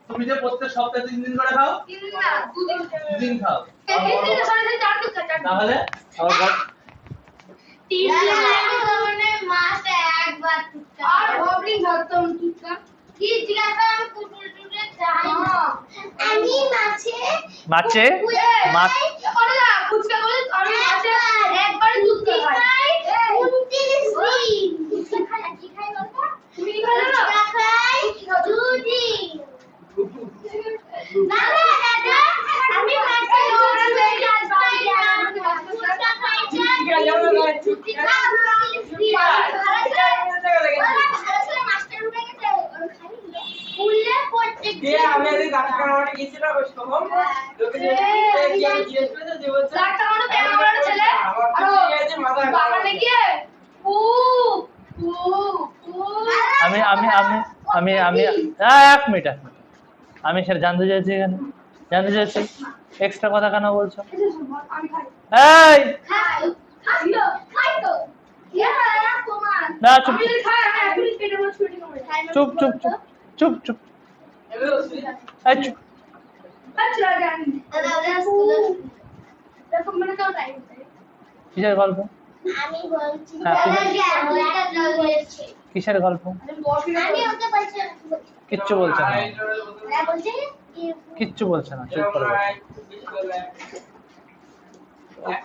তুমি যে প্রত্যেক সপ্তাহে 3 দিন করে খাও? 3 দিন না, 2 দিন। 2 দিন খাও। 3 দিন ধরে 4 দিন খাও। তাহলে আবার 3 দিন মানে মাসে একবার ফুচকা। আর গবলিং ধরতাম ফুচকা। কি জিজ্ঞাসা কুকুর টুকুরে চাই না। আমি মাছে মাছ ওরে না ফুচকা বলে আমি মাছে একবার দুধ খাই। 29 দিন। ফুচকা খাই কি খাই বলতো? তুমি কি খাও না? খাই দুদিন। না না দাদা আমি মাছে রোজ বেরিয়ে আসি না। ফুচকা খাই না। ছুটি খাই। আমি আজ ডাক্তার আমাকে গিয়েছিল ওই সময় লোকে যে কি আমি জিজ্ঞেস করেছে যে বলছে ডাক্তার মানে কেমন বড় ছেলে আর বাবা নাকি আমি এক মিনিট আমি স্যার জানতে চাইছি এখানে এক্সট্রা কথা কেন বলছো? এই না চুপ চুপ চুপ চুপ চুপ চুপ এই চুপ কিসের গল্প? আমি বলছি কিসের গল্প? কিচ্ছু বলছে না, কিচ্ছু বলছে না, চুপ করে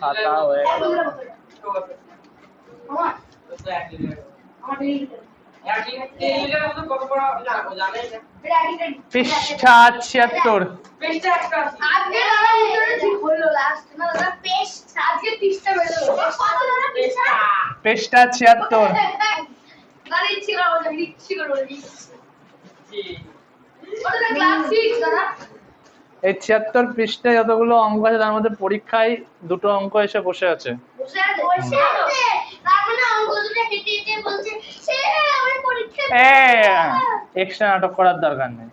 খাতা হয়ে পৃষ্ঠা 76 পৃষ্ঠা 76 এই 76 পৃষ্ঠায় যতগুলো অঙ্ক আছে তার মধ্যে পরীক্ষায় দুটো অঙ্ক এসে বসে আছে। এক্সট্রা নাটক করার দরকার নেই।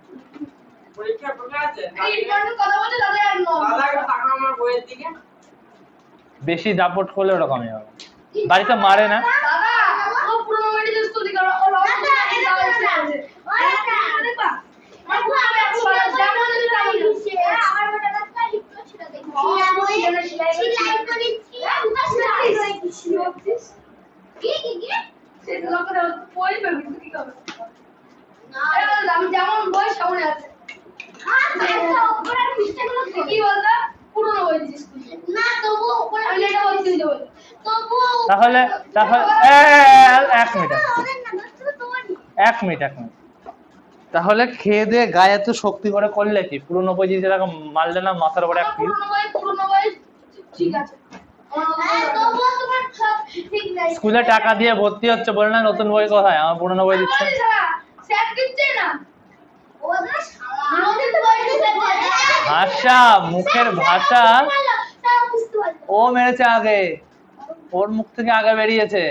বেশি দাপট করলে ওরকমই হবে। বাড়িতে মারে না? যেমন বই সামনে আছে কি বলতো পুরনো বই না তবু তাহলে এক মিনিট তাহলে খেয়ে দিয়ে গায়ে এত শক্তি করে করলে কি পুরনো বই দিয়ে এরকম মারলে না মাথার উপরে এক পিল? ঠিক আছে স্কুলে টাকা দিয়ে ভর্তি হচ্ছে বলে না নতুন বই কোথায়? আমার পুরনো বই দিচ্ছে ভাষা, মুখের ভাষা ও মেরেছে আগে, ওর মুখ থেকে আগে বেরিয়েছে।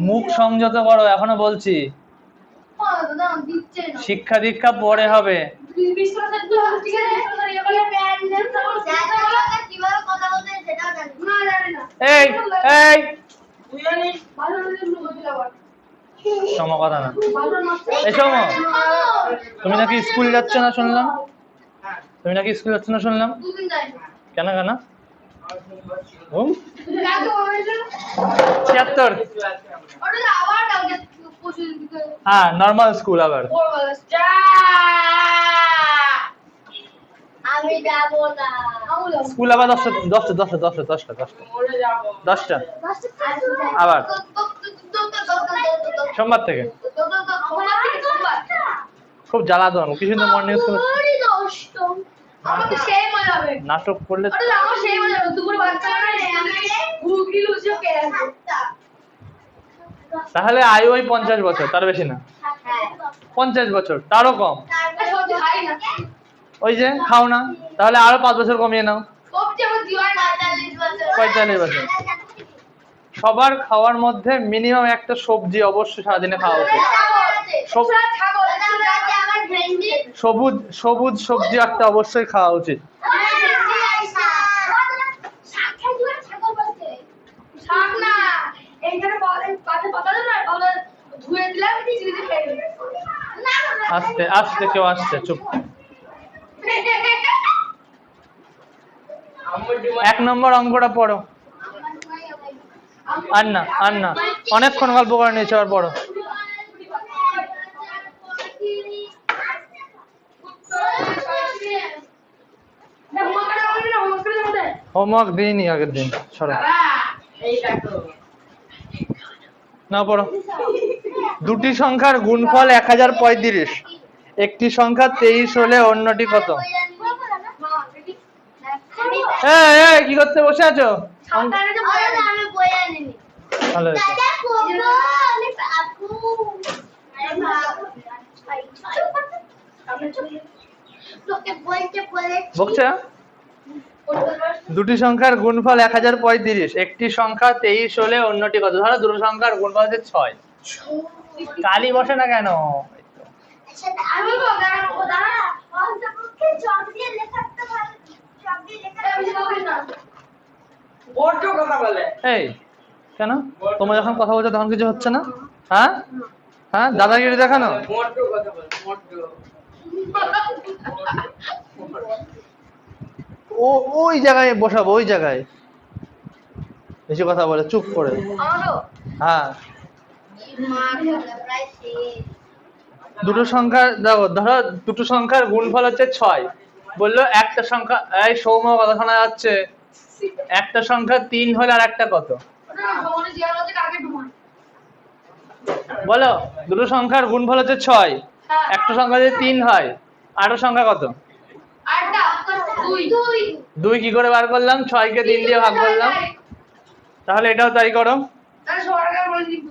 মুখ সংযত করো, এখনো বলছি। শিক্ষা দীক্ষা পরে হবে। এই এই সম কথা না, এই সম তুমি নাকি স্কুল যাচ্ছ না শুনলাম? কেন 76 হ্যাঁ নর্মাল স্কুল আবার আমি যাব না স্কুল আবার 10টা আবার সোমবার থেকে খুব জ্বালাতন। কি সুন্দর মর্নিং স্কুল নাটক করলে তাহলে আয়ু ওই 50 বছর, তার বেশি না। হ্যাঁ 50 বছর, তারও কম। তারপর সত্যি খাই না ওই যে খাও না, তাহলে আরো 5 বছর কমিয়ে নাও, সবচেয়ে আমার জীবন 45 বছর 45 বছর। সবার খাওয়ার মধ্যে মিনিমাম একটা সবজি অবশ্যই সারাদিনে খাওয়া উচিত। আমার ভেন্ডি সবুজ সবুজ সবজি একটা অবশ্যই খাওয়া উচিত। শাক না এইখানে পাতা পাতা না পাতা ধুয়ে দিলাম চিচিতে খেয়ে নিই। আস্তে আস্তে, কেউ আসছে, চুপ। আমার ডিমান্ড 1 নম্বর অঙ্কটা পড়ো। আর না, আর না, অনেকক্ষণ গল্প করে নিয়েছো, আর পড়ো। হোমওয়ার্ক দিইনি আগের দিন, সরো। এই দেখো না পড়ো। দুটি সংখ্যার গুণফল 1035, একটি সংখ্যা 23 হলে অন্যটি কত? এই কি করতে বসে আছো? আমি বই আনিনি ভালো হয়েছে। দাদা কোকো আমি আপু লোকে বলতে বলে বকছে? দুটি সংখ্যার গুণফল 1035, একটি সংখ্যা 23 হলে অন্যটি কত? ধরো দুটো সংখ্যার গুণফল হচ্ছে 6। কালি বসে না কেন? আমি বলবো দাদা অন্তপক্ষে চক দিয়ে লেখাতে ভালো চক দিয়ে লেখাতে না বড্ড কথা বলে। এই কেন তোমরা যখন কথা বলছো তখন কিছু হচ্ছে না? হ্যাঁ হ্যাঁ, দাদাগিরি দেখানো। বড্ড কথা বলে, বড্ড। ও ওই জায়গায় বসাবো, ওই জায়গায় বেশি কথা বলে, চুপ করে। আমারও হ্যাঁ, মা প্রায় শেষ দুটো সংখ্যার দেখো, ধরো দুটো সংখ্যার গুণফল হচ্ছে 6, বললো একটা সংখ্যা, এই সৌম্য কথা শোনা যাচ্ছে, একটা সংখ্যা 3 হলে আর একটা কত? ওটা ভবনে জিয়া লজিক আগে ঢুমান বলো, দুটো সংখ্যার গুণফল হচ্ছে 6, হ্যাঁ। একটা সংখ্যা যদি 3 হয়, আরেকটা সংখ্যা কত? আটটা দুই দুই 2 কি করে বার করলাম? 6 কে 3 দিয়ে ভাগ করলাম, তাহলে এটাও তাই করো। তাহলে সরকার বলে দিন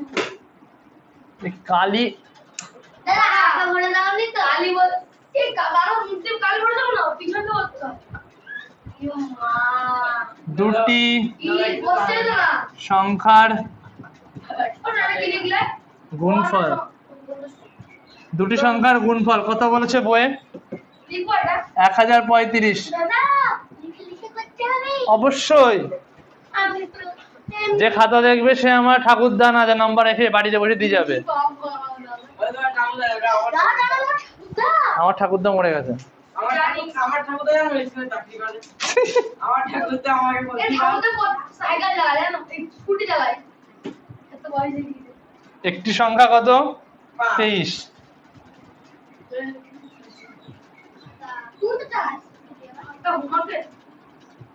এই কালি দাদা আপা বলে দাওনি তো কালি বল এই দাদা মুসলিম কালি বলে দাও না পিছনে তো হচ্ছে ইয়ো মা দুটি এই বসে না সংখ্যার ওটা কি লিখলে গুণফল, দুটি সংখ্যার গুণফল কত বলেছে বইয়ে? লিখো এটা 1035। দাদা লিখে লিখে করতে হবে অবশ্যই, আমি তো যে খাতা দেখবে সে আমার ঠাকুরদা না, যে নাম্বার এসে বাড়িতে বসে দিয়ে যাবে। ওই তোমার কাম না, ওটা আমার আমার ঠাকুরদা মরে গেছে। আমার ঠাকুরদা জানো স্কুলে চাকরি করে। আমার ঠাকুরদা আমাকে বলে এই ঠাকুরদা সাইকেল চালায় জানো স্কুটি চালায় এত বয়স হয়ে গেছে একটি সংখ্যা কত? 23। তুই তো চাস একটা ঘুমাতে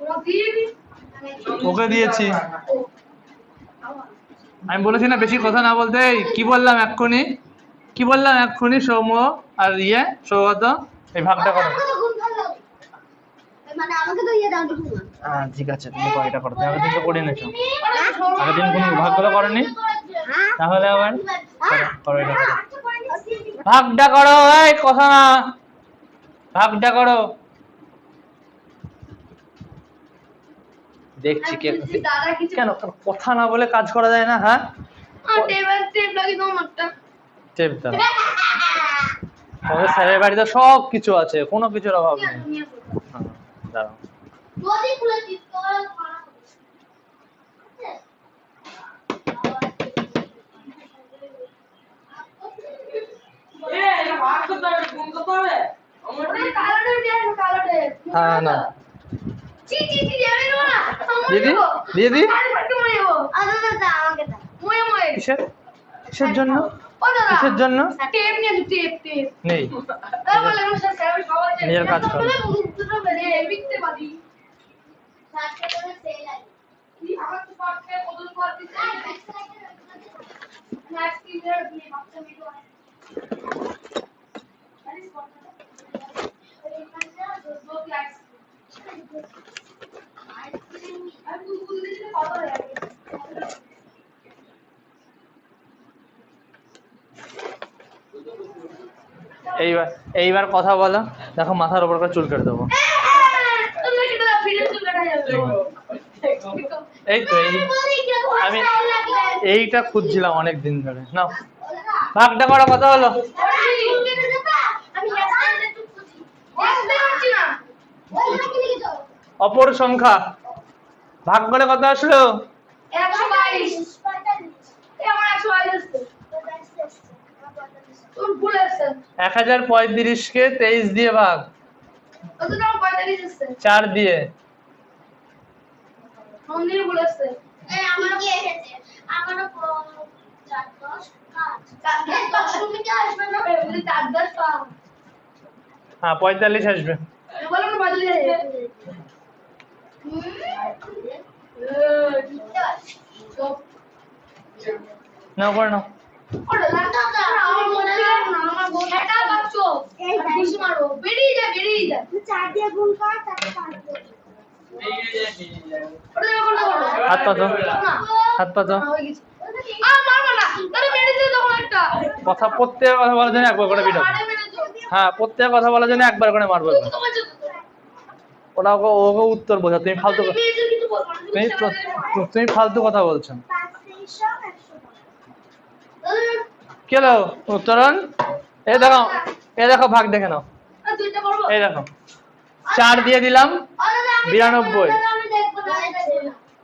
ওরা দিয়ে দি ওকে দিয়েছি। আমি বলেছি না বেশি কথা না বলতে। এই কি বললাম এক্ষুনি? কি বললাম এক্ষুনি? সৌম্য আর সৌগত, এই ভাগটা করো। আমাকে তো ঘুম ভালো মানে আমাকে তো ইয়ে দাও তো ঘুম হ্যাঁ ঠিক আছে, তুমি এটা করো, তুমি আগের দিন তো করে নিয়েছো। আগের দিন কোনো ভাগগুলো করনি, তাহলে আবার করো, এটা করো। ভাগটা করো, এই কথা না, ভাগটা করো। দেখছি কে দাদা কিছু কেন কথা না বলে কাজ করা যায় না? হ্যাঁ, টেপ লাগি দাও মারটা টেপ দাও। আমাদের স্যারের বাড়িতে সব কিছু আছে, কোনো কিছুর অভাব নেই। হ্যাঁ, দাঁড়াও। যদি খুলে দিস তো এটা ভাগ করতে হবে, গুণ করতে হবে। আমার ওরে কালো টেপ দিয়ে কালো টেপ হ্যাঁ না, চি চি চি আমি দেবো না দিদি দিদি আরে ফাটকে মরে যাবো দাদা আমাকে দাও ময়ে ময়ে কিসের কিসের জন্য? ও দাদা কিসের জন্য? টেপ নিয়ে টেপ টেপ নেই, তাহলে আমি স্যার সবাই নিজের কাজ করো। দুটো বেরে বিকতে পারি সাথে করে সেল আছে কি আমার তো পাটকে কদল পর দিতে নেক্সট ইয়ার দিয়ে বাচ্চা মিলো আরে স্পটটা এই কাজটা দো ক্লাস আইসক্রিম আর তুই বললি যে কত লাগে এইবার এইবার কথা বলো, দেখো মাথার উপর করে চুল কেটে দেবো। তুমি কি দাও ফিরে চুল কাটা যাবে এই তো আমি এইটা খুঁজছিলাম অনেক দিন ধরে। নাও ভাগটা করা কথা হলো। আমি হেয়ারস্টাইলটা একটু খুঁজি দেখতে পাচ্ছি না ওইটা কি লিখেছো অপর সংখ্যা ভাগ করে কত আসলো? 122 এই আমার 122 আসছে তোর ভুল আছে 1035 কে 23 দিয়ে ভাগ, কত দাম 45 আসছে 4 দিয়ে। মন্দির ভুল আছে এই আমারও কি এসেছে আমারও 4 10 5 দশমিকে আসবে না এমনি 4 10 5 হ্যাঁ 45 আসবে। বলো না বদলে যাবে নাও করে নাও। ওরে লাগা আমার মনে না আমার এটা বাচ্চো খুশি মারো বেরিয়ে যা 4 দিয়ে গুণ কর তারপর 5 দিয়ে ওরে কোনটা করো হাত পাতো, হাত পাতো। মারবা না তাহলে মেরে দিও তখন একটা কথা প্রত্যেক কথা বলার জন্য একবার করে পিটাবো। আরে মেরে দিও হ্যাঁ প্রত্যেক কথা বলার জন্য একবার করে মারবো। তুমি তো বলছো ওরা ওকে উত্তর বোঝা, তুমি ফালতু কিছু বলবো না তুমি ফালতু কথা বলছো। কি হলো উত্তরণ? এই দেখো ভাগ দেখে নাও। দুইটা করবো এই দেখো 4 দিয়ে দিলাম 92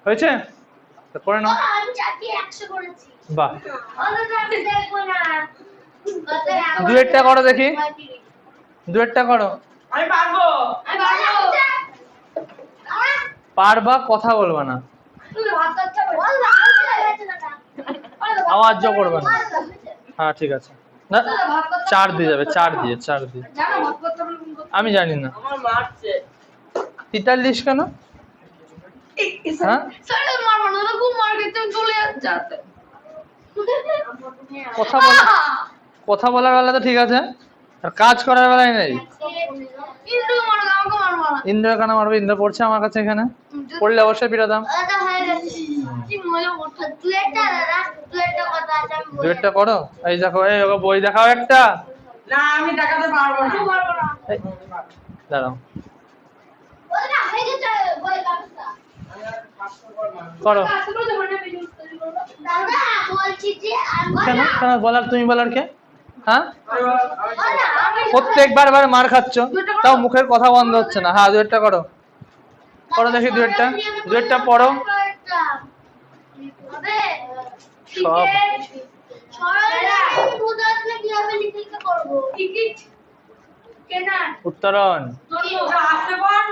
হয়েছে, তো করে নাও। আমি চারটি 100 করেছি বাহ, আমি দেখবো না দুয়েরটা করো দেখি, দুয়েরটা করো। আমি পারবো। আমি পারবো পারবা, কথা বলবা না, তুই ভাত খাচ্ছা বল আওয়াজও করবে না। হ্যাঁ ঠিক আছে, না 4 দিয়ে যাবে, 4 দিয়ে। জানো ভাত করতে আমি জানি না আমার মারছে। 43 কেন? হ্যাঁ স্যার মারবো না তো খুব মার খেতে চলে যাচ্ছে কথা বলার বেলা তো ঠিক আছে, আর কাজ করার বেলায় নেই। কিন্তু মারো আমাকে মারবো না ইন্দ্র কেন মারবে? ইন্দ্র পড়ছে আমার কাছে এখানে, পড়লে অবশ্যই পিটাতাম। দাদা হয়ে গেছে কি মজা করতে তুই একটা দাদা তুই একটা কথা আছে আমি বলি দুয়েরটা করো। এই দেখো, এই ওকে বই দেখাও একটা। না আমি দেখাতে পারবো না। তুই মারবো না এই, দাঁড়াও ওটা হয়ে গেছে বলে কাজটা করো। আসলে তো মনে ভিডিও তৈরি করব দাদা বলছি যে কেন কেন বলার, তুমি বলার কে? হ্যাঁ আমি প্রত্যেকবার মার খাচ্ছ, তাও মুখের কথা বন্ধ হচ্ছে না। হ্যাঁ দুয়েরটা করো, করো দেখি দুয়েরটা পড়ো। সব উত্তরণ আসতে পার।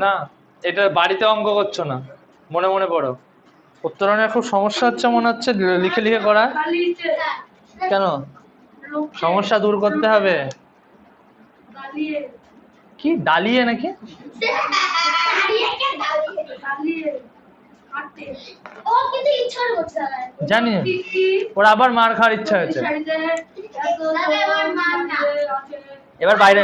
না, এটা বাড়িতে অঙ্ক করছো না, মনে মনে পড়ো। উত্তরণের খুব সমস্যা হচ্ছে মনে হচ্ছে লিখে লিখে করা। কেন? সমস্যা দূর করতে হবে। কি ডালিয়ে নাকি? জানি ওর আবার মার খাওয়ার ইচ্ছা হয়েছে। এবার বাইরে,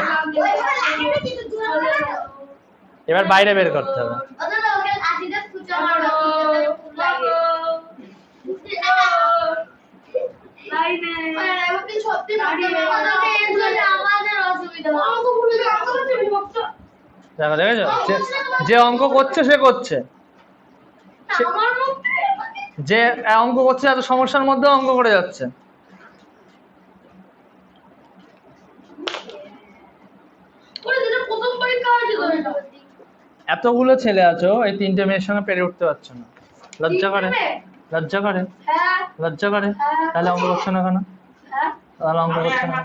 এবার বাইরে বের করতে হবে। দেখো দেখেছো, যে অঙ্ক করছে সে করছে, যে অঙ্ক করছে এত সমস্যার মধ্যে অঙ্ক করে যাচ্ছে। এতগুলো ছেলে আছো, এই 3টে মেয়ের সঙ্গে পেরে উঠতে পারছো না, লজ্জা করে? লজ্জা করে? লজ্জা করে? তাহলে অঙ্ক করছো না কেন? তাহলে অঙ্ক করছো না?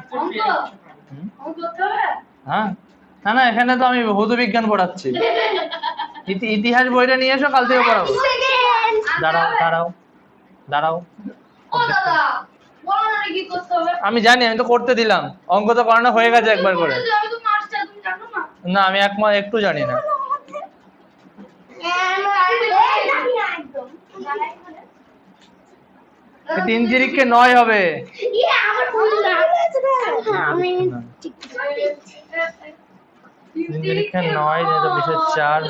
হ্যাঁ না না, এখানে তো আমি ভৌত বিজ্ঞান পড়াচ্ছি। ইতিহাস বইটা নিয়ে এসো, কাল থেকে পড়াবো। দাঁড়াও দাঁড়াও দাঁড়াও, আমি জানি, আমি তো করতে দিলাম। অঙ্ক তো করানো হয়ে গেছে একবার করে। না আমি একটু জানি না। 3 তিরিখে 9 হবে। তিন তিরিখে 9, 4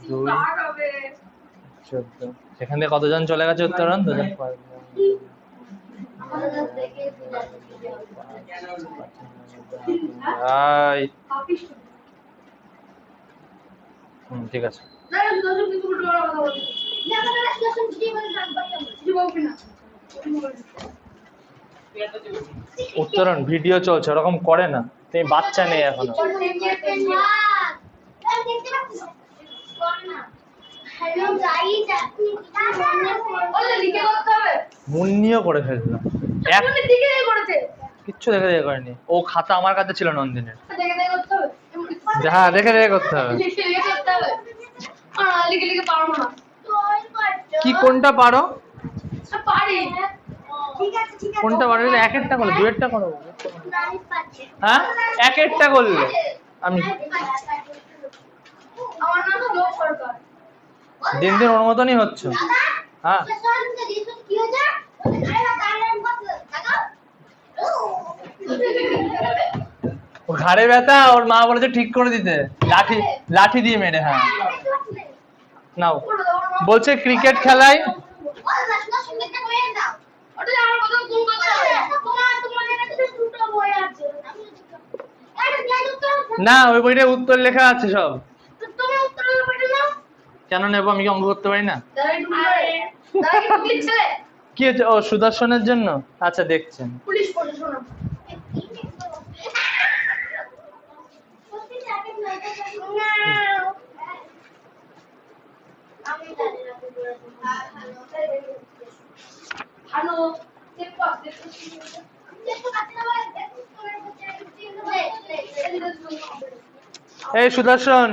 2 14। এখান থেকে কতজন চলে গেছে উত্তরণ? 2 জন। ভাই ঠিক আছে। উত্তরণ ভিডিও চলছে, ওরকম করে না, তুমি বাচ্চা নেই এখনো। মুন্নিও করে ফেললাম, কিচ্ছু দেখে দেখে করেনি। ও খাতা আমার কাছে ছিল নন্দিনের। হ্যাঁ দেখে দেখে করতে হবে। কি কোনটা পারো? কোনটা পারো? এক একটা করলে, দু একটা করো। হ্যাঁ এক একটা করলে আমি দিন দিন ওর মতনই হচ্ছে। হ্যাঁ ঘাড়ে ব্যথা, ওর মা বলেছে ঠিক করে দিতে, লাঠি লাঠি দিয়ে মেরে। হ্যাঁ নাও, বলছে ক্রিকেট খেলায় না, ওই বইটা উত্তর লেখা আছে সব। কেন নেবো, আমি কি অঙ্ক করতে পারি না? কি হচ্ছে? ও সুদর্শনের জন্য, আচ্ছা দেখছেন। এই সুদর্শন,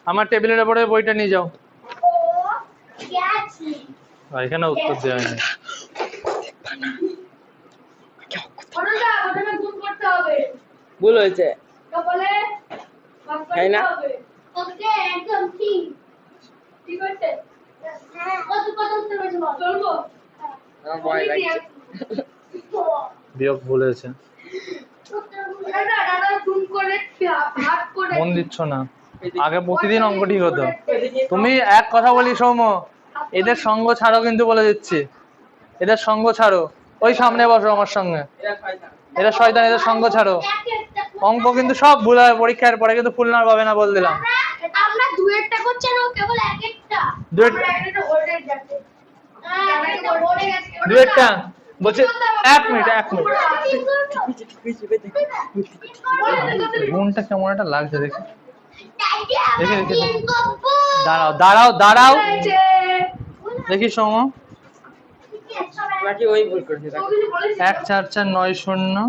আমার টেবিলের উপরে বইটা নিয়ে যাও। এখানে উত্তর দেওয়া হয়নি। ভুল হয়েছে তাই না? বিয়োগ ভুল হয়েছে, মন দিচ্ছ না। আগে প্রতিদিন অঙ্ক ঠিক হতো। তুমি এক কথা বলি সৌম্য, এদের সঙ্গ ছাড়ো কিন্তু, বলে দিচ্ছি এদের সঙ্গ ছাড়ো। ওই সামনে বসো আমার সঙ্গে, এরা শয়তান, এদের সঙ্গ ছাড়ো। অঙ্ক কিন্তু সব ভুল হবে পরীক্ষার পরে, কিন্তু ফুল মার্ক পাবে না বলে দিলাম। আমরা দুয়েরটা করছি না, কেবল এক একটা। দুয়েরটা বলছে। এক মিনিট মনটা কেমন একটা লাগছে দেখি। দাঁড়াও দাঁড়াও দাঁড়াও, দেখি সৌম্য। 14490।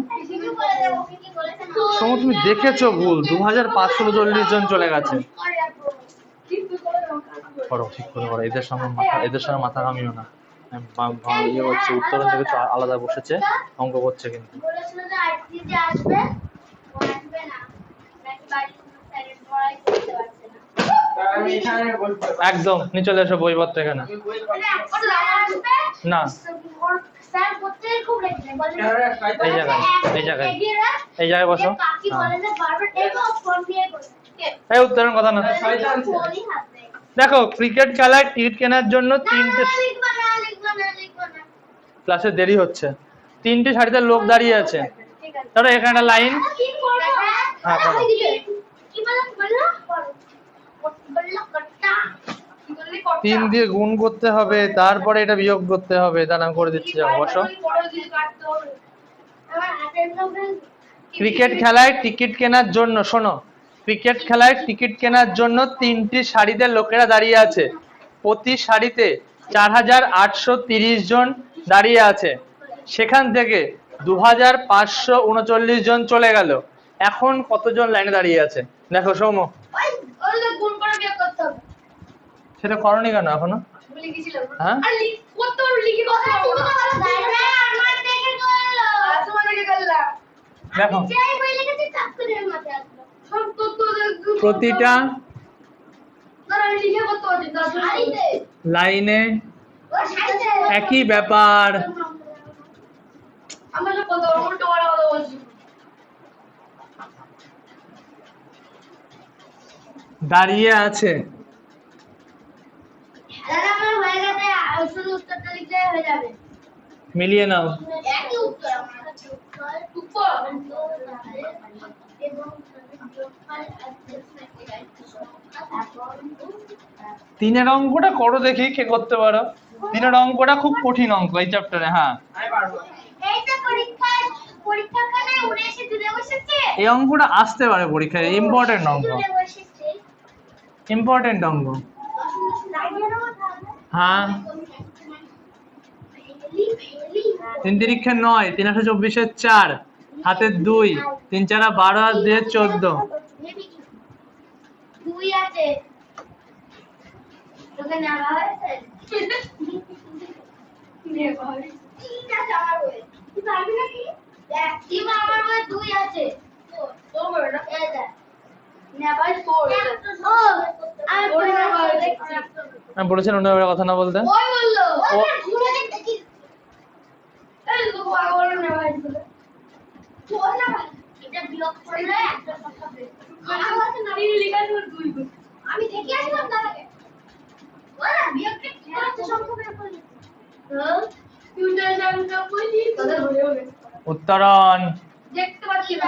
সৌম্য তুমি দেখেছো ভুল, 2539 জন চলে গেছে। করো ঠিক করে করো, এদের সঙ্গে মাথা ঘামিও না। ইয়ে হচ্ছে, উত্তরণ থেকে আলাদা বসেছে, অঙ্ক করছে কিন্তু। একদম নিয়ে চলে এসো বইপত্র এখানে। না এই জায়গায় এই জায়গায় এই জায়গায় বসো। এই উত্তরণ কথা না। দেখো ক্রিকেট খেলায় টিকিট কেনার জন্য 3টে ক্লাসে দেরি হচ্ছে, 3টে শাড়িতে লোক দাঁড়িয়ে আছে। ধরো এখানে একটা লাইন। হ্যাঁ করো। 3 দিয়ে গুণ করতে হবে, তারপরে এটা বিয়োগ করতে হবে। তাহলে আমি করে দিচ্ছি, যাও বসো। ক্রিকেট খেলায় টিকিট কেনার জন্য, শোনো, ক্রিকেট খেলায় টিকিট কেনার জন্য 3টি সারিতে লোকেরা দাঁড়িয়ে আছে। প্রতি সারিতে 4830 জন দাঁড়িয়ে আছে। সেখান থেকে 2539 জন চলে গেল। এখন কতজন লাইনে দাঁড়িয়ে আছে দেখো সৌম্য। সেটা করনি কেন এখনো? হ্যাঁ দেখো প্রতিটা লাইনে একই ব্যাপার। দাঁড়িয়ে আছে। মিলিয়ে নাও। তিনের অঙ্কটা করো দেখি কে করতে পারো। তিনের অঙ্কটা খুব কঠিন অঙ্ক এই চ্যাপ্টারে। হ্যাঁ, আমি পারবো। এইটা পরীক্ষার কানে উড়ে এসে দূরে বসেছে। এই অঙ্কটা আসতে পারে পরীক্ষায়, ইম্পর্টেন্ট অঙ্ক, দূরে বসেছে। ইম্পর্টেন্ট অঙ্ক। হ্যাঁ, 3 তিরিক্ষে 9, 3 8 24 4, হাতের 2, 3 4 12 আর 2 14। 2 আছে। তোকে নেওয়া হয়েছে? নেওয়া হয়েছে। 3 আছে আমার বইয়ে। তুই পারবি নাকি? দেখ, টিম আমার বইয়ে 2 আছে। তোর বইয়ে না? এই দেখ। নেওয়া হয়েছে 4। ও, আমি পড়ে নেওয়া হয়েছে। আমি বলেছিলাম অন্য কথা না বলতে। ওই বললো। ও ঘুরে দেখি। এই তো পাগল নেওয়া হয়েছে। তোর না ভাই, এটা বিয়োগ করলে একটা কথা বের হবে। আমার কাছে নারী লেখা ছিল 2। আমি দেখে আসলাম দাদাকে। ওরা বিয়োগটা কি করতে সংখ্যা বের করলি? হ্যাঁ, টিউটার সংখ্যা বলি কথা বলে বলে। উত্তরণ দেখতে পাচ্ছি না।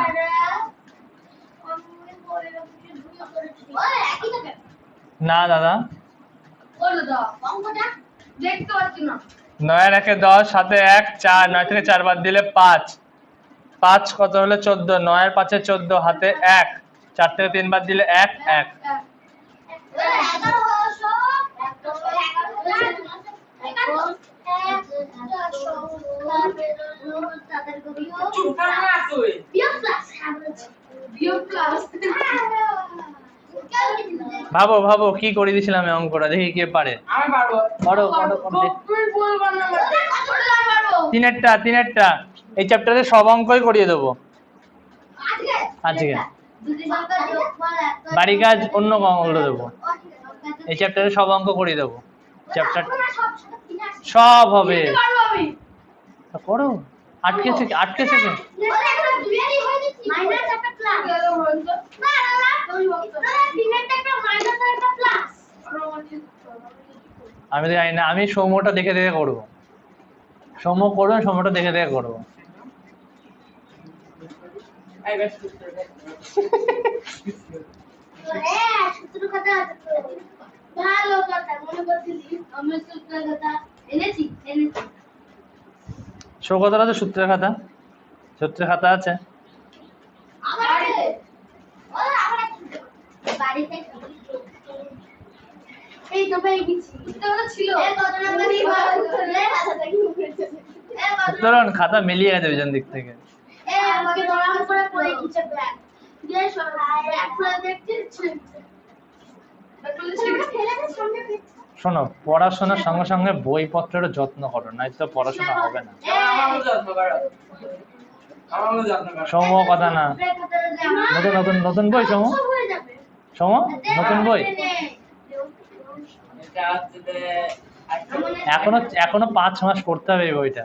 আমি বলে রাখছি 2 করেছি। ওই একই থাকে। না দাদা, বলো দাও অঙ্কটা দেখতে পাচ্ছি না। 9 এর 1 10, হাতে 1 4, 9 থেকে 4 বাদ দিলে 5, 5 কত হলো 14, 9 এর 5 এ 14, হাতে 1, 4 থেকে 3 বাদ দিলে 1 1। চুপ কর না তুই। ভাবো ভাবো কি করে দিয়েছিলাম এই অঙ্কটা, দেখি কে পারে। আমি পারবো। করো করো করো। তুই বলবা না আমাকে। তিনেরটা এই চ্যাপ্টারে সব অঙ্কই করিয়ে দেবো আজকে। বাড়ি কাজ অন্য অঙ্কগুলো দেবো, এই চ্যাপ্টারে সব অঙ্ক করিয়ে দেবো। চ্যাপ্টার সব হবে। তা করো, আটকেছে কে? আমি তো জানি না, আমি সৌম্যটা দেখে দেখে করবো। সৌম্য করবে, সৌম্যটা দেখে দেখে করবো। এই বেশ। ভালো কথা মনে করছিলি আমি সূত্র কথা এনেছি। সৌগতরা তো সূত্রের খাতা আছে। আমারে ওরা আমরা বাড়িতে এই তো পেয়ে গেছি। এটা ছিল এই কত নাম্বারই রে খাতাটা কি হয়েছে? উত্তরণ খাতা মিলিয়ে গেছে দুজন দিক থেকে। এই আমাকে নরম করে পড়ে দিচ্ছে ব্যাগ দিয়ে ব্যাগ খুলে দেখছি। শোনো, পড়াশোনার সঙ্গে সঙ্গে বইপত্রেরও যত্ন করো, নয়তো পড়াশোনা হবে না। আমারও যত্ন করো। আমারও যত্ন করো। সৌম্য কথা না। নতুন বই সৌম্য, নতুন বই। এটা হচ্ছে যে এখনো 5 মাস পড়তে হবে এই বইটা।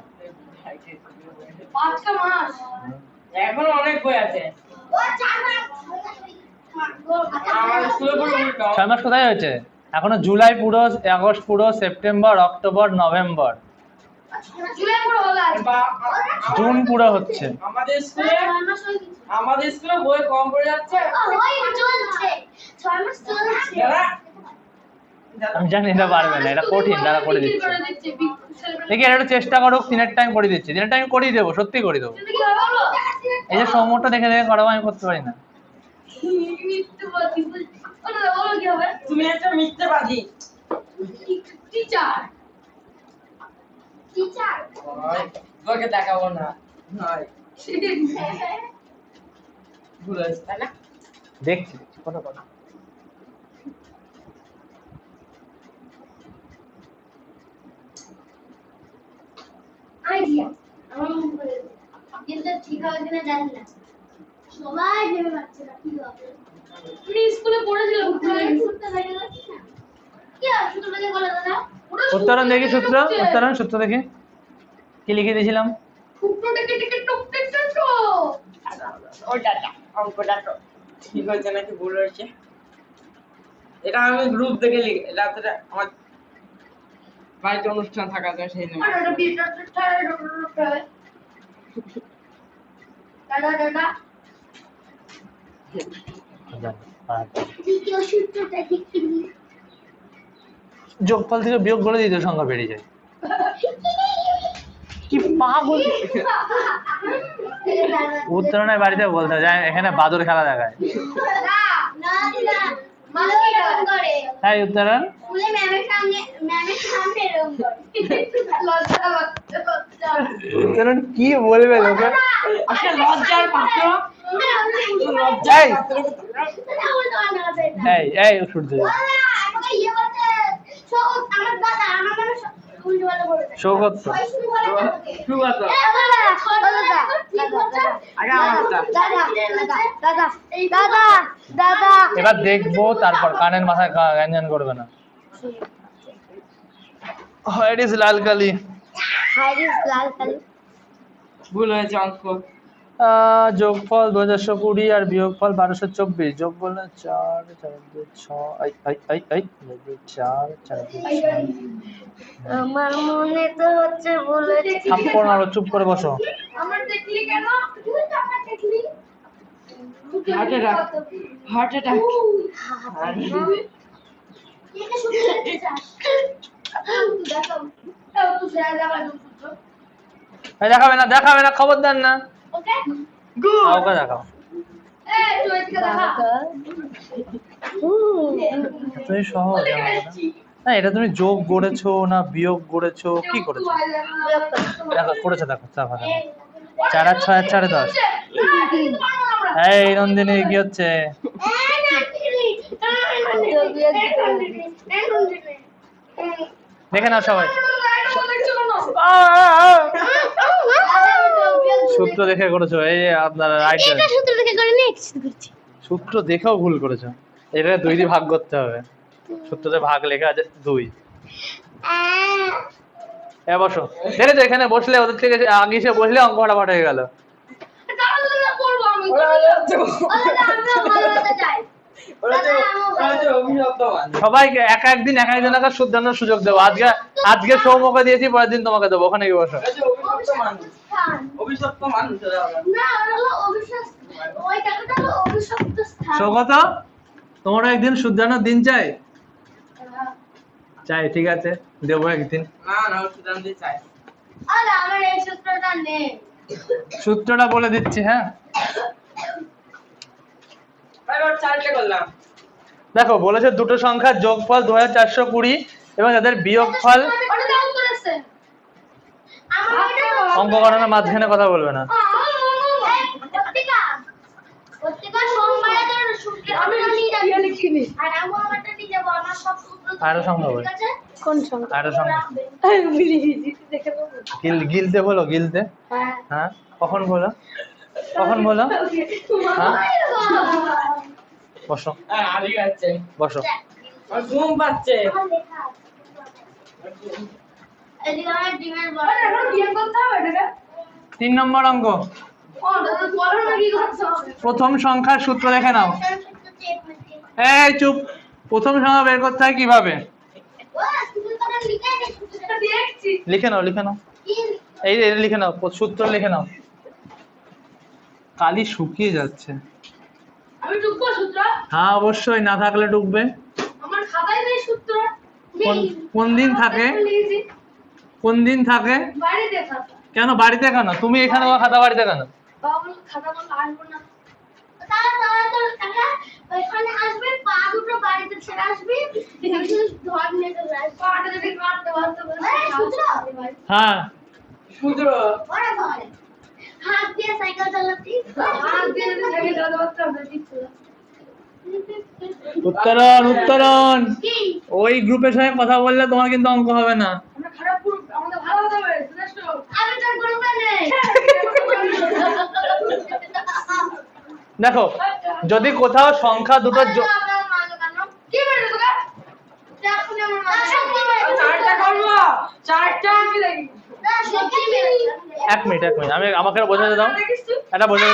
5 মাস এখনো অনেক বই আছে। ও 4 মাস আমার স্কুলে পড়ে উল্টো। 6 মাস কোথায় হয়েছে? এখনো জুলাই পুরো, আগস্ট পুরো, সেপ্টেম্বর, অক্টোবর, নভেম্বর, জুলাই পুরো হলো আজ। জুন পুরো হচ্ছে। আমাদের স্কুলে বই কম পড়ে যাচ্ছে। ওই চলছে 6 মাস চলছে। দাদা আমি জানি এটা পারবে না, এটা কঠিন, তারা করে দিচ্ছে। দেখি এটা একটু চেষ্টা করো, 3 টাইম করে দিচ্ছি, 3 টাইম করিয়ে দেবো, সত্যি করে দেবো। এই যে সৌম্যটা দেখে দেখে করাবো, আমি করতে পারি না। তুমি একটা মিথ্যাবাদী। টিচার তোকে দেখাবো না। নয় ভুল হয়েছে, তাই না? দেখছি কত কত। আইডিয়া কিন্তু ঠিক হবে কিনা জানি না। সবাই ভেবে পাচ্ছে না কি হবে। তুমি স্কুলে পড়েছিলে ঘুরতে হয়ে গেল কি না? কি আর সূত্র দেখে বলে দাদা? উত্তরণ দেখি, সূত্র দেখি কি লিখে দিয়েছিলাম। ওইটা অঙ্কটা তো ঠিক হয়েছে নাকি ভুল হয়েছে, এটা আমি গ্রুপ দেখে লিখে রাত্রে আমার বাড়িতে অনুষ্ঠান থাকা যায় সেই জন্য। দাদা দ্বিতীয় সূত্রটা দেখিনি। যোগফল থেকে বিয়োগ করে দ্বিতীয় সংখ্যা বেরিয়ে যায়। কি পাগল! উত্তরণের বাড়িতে বলতে যায় এখানে বাদুর খেলা দেখায়। হ্যাঁ উত্তরণ উত্তরণ কি বলবে লোকে? লজ্জার পাত্র। এই এই সূর্য সৌগত্য এবার দেখবো তারপর কানের মাথায় গ্যাঞ্জান করবে না। হোয়াট ইজ লাল কালি? ভুল হয়েছে অঙ্ক। যোগফল 2120 আর বিয়োগফল 1224। যোগ বললে 4 4 2 6 আমার মনে তো হচ্ছে বলেছি থাপ্পড় মারো, চুপ করে বসো। আমার দেখলি কেন? তুই তো আমার দেখলি। Heart attack, heart attack. একে শুনতে দেখতে চাস? দেখো তুই জায়গা দুটো দেখাবে না দেখাবে না, খবরদার না। ওকে ওকে দেখাও। এই তুই এদিকে দেখা তুমি সহজ না, এটা তুমি যোগ করেছো না বিয়োগ করেছো, কি করেছো? দেখো করেছো, দেখো দেখো 4 আর 6 আর 4 10। এই নন্দিনী কি হচ্ছে? দেখে নাও সবাই, সূত্র দেখে করেছো। এই আপনার রাইট, সূত্র দেখে করে নেক্সট করছি। সূত্র দেখেও ভুল করেছো। এটা 2 দিয়ে ভাগ করতে হবে। সূত্রতে ভাগ লেখা আছে 2। বসো, দেখেছো এখানে বসলে ওদের থেকে আগে এসে বসলে অঙ্ক ফাটাফাট হয়ে গেল। সবাইকে একদিন এক একজনকে শুধরানোর সুযোগ দেবো। আজকে সৌমকে দিয়েছি, পরের দিন তোমাকে দেবো। ওখানে গিয়ে বসো। সৌগত, তোমার একদিন শুধরানোর দিন চাই? চাই, ঠিক আছে দেবো একদিন। সূত্রটা বলে দিচ্ছি। হ্যাঁ দেখো, বলেছে দুটো সংখ্যার যোগফল 2420 এবং তাদের বিয়োগফল। অঙ্ক গণনার মাঝখানে কথা বলবে না। আরো সংখ্যা বল। আরো সংখ্যা গিলতে বলো, গিলতে। হ্যাঁ কখন বলো, কখন বলো? হ্যাঁ বসো বসো। ঘুম পাচ্ছে। 3 নম্বর অঙ্ক। প্রথম সংখ্যার সূত্র দেখে নাও। এই চুপ, প্রথম সংখ্যা বের করতে হয় কিভাবে? লিখে নাও, লিখে নাও। এই লিখে নাও, সূত্র লিখে নাও। কালি শুকিয়ে যাচ্ছে। আমি ঢুকবো সূত্র? হ্যাঁ অবশ্যই, না থাকলে ঢুকবে। আমার খাতায় নেই সূত্র। কোন দিন থাকে? কোন দিন থাকে? বাড়িতে খাতা। কেন বাড়িতে কেন? তুমি এখানে খাতা বাড়িতে কেন? বাবা বলে খাতা বলে আসবো না। তাহলে তো টাকা ওইখানে আসবে, পা দুটো বাড়িতে ছেড়ে আসবি, ধর নিয়ে চলে আসবি। পাটা যদি কাটতে পারতো বলে সূত্র? হ্যাঁ সূত্র। ওরে ধরে হাত দিয়ে সাইকেল চালাতি, হাত দিয়ে যদি সাইকেল চালাতে পারতাম না ঠিক ছিল। উত্তরণ, উত্তরণ। কি? ওই গ্রুপের সঙ্গে কথা বললে তোমার কিন্তু অঙ্ক হবে না। আমরা খারাপ গ্রুপ, আমাদের ভালো হতে হবে। শুনেছো? আমি তো গ্রুপে নেই। দেখো, যদি কোথাও সংখ্যা দুটো কি বলে তোকে? চারটা আমার মাথা। চারটা করবো, চারটা কি লাগি? এক মিনিট আমাকে বোঝাতে দাও, এটা বোঝা।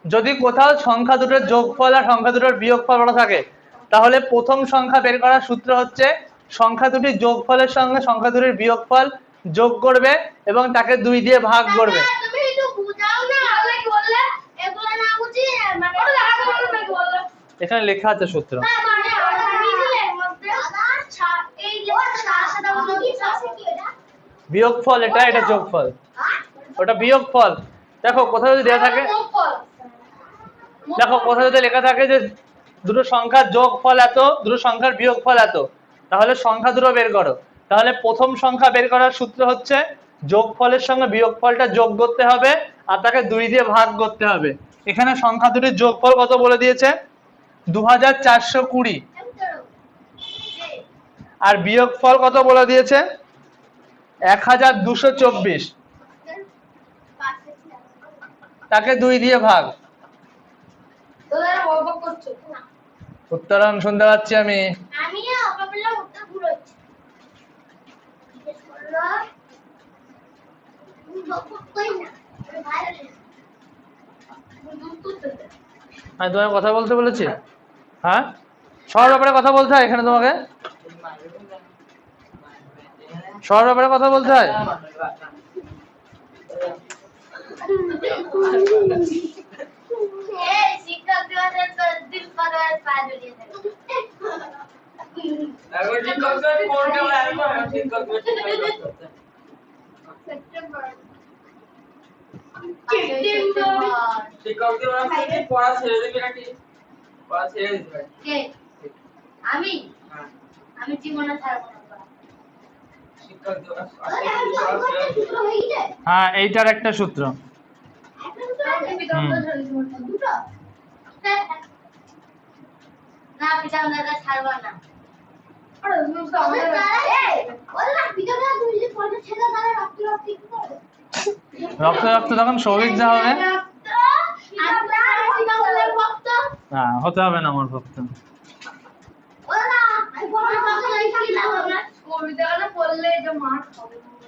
যদি কোথাও সংখ্যা দুটোর যোগফল আর সংখ্যা দুটোর বিয়োগফল বলা থাকে, তাহলে প্রথম সংখ্যা বের করার সূত্র হচ্ছে সংখ্যা দুটির যোগফলের সঙ্গে সংখ্যা দুটির বিয়োগফল যোগ করবে এবং তাকে 2 দিয়ে ভাগ করবে। তুমি একটু বুঝাও না। বলছি মানে ওটা আগে বলো না বলো এখানে লেখা আছে সূত্র। না মানে ওটা মিডিলের মধ্যে এই যে সাদা বলো কি আছে কি এটা বিয়োগফল এটা, এটা যোগফল। ওটা বিয়োগফল। দেখো কোথাও যদি দেওয়া থাকে, দেখো কোথাও যদি লেখা থাকে যে দুটো সংখ্যার যোগফল এত, দুটো সংখ্যার বিয়োগফল এত, তাহলে সংখ্যা দুটো বের করো। তাহলে প্রথম সংখ্যা বের করার সূত্র হচ্ছে যোগফলের সঙ্গে বিয়োগফলটা যোগ করতে হবে আর তাকে 2 দিয়ে ভাগ করতে হবে। এখানে সংখ্যা দুটির যোগফল কত বলে দিয়েছে? 2420। আর বিয়োগফল কত বলে দিয়েছে? 1224। তাকে 2 দিয়ে ভাগ। তোরা বকবক করছো না উত্তরণ শুনতে পাচ্ছি আমি। আমিও বললাম উত্তর ভুল হচ্ছে জিজ্ঞেস করলো বকবক কই না ভাইরাল আমি তোমাকে কথা বলতে বলেছি? হ্যাঁ, সবার ব্যাপারে কথা বলতে হয় এখানে তোমাকে? সবার ব্যাপারে কথা বলতে হয়? এই শিক্ষক দিবসের তো দিন পর পা জড়িয়ে থাকে এখন শিক্ষক দিবস কোন কেমন একবার শিক্ষক দিবস সেপ্টেম্বর শিক্ষক দিবস কি পড়া ছেড়ে দিবি নাকি? পড়া ছেড়ে দিতে হবে। কে আমি হ্যাঁ, আমি জীবনে ছাড়বো না শিক্ষক দিবস আসলে পড়া ছেড়ে দিতে হবে। হ্যাঁ, এইটার একটা সূত্র। না পিতা দাদা ছাড়বো না রক্ত রক্ত তখন সৌভিক যা হবে। না, হতে হবে না আমার ভক্ত।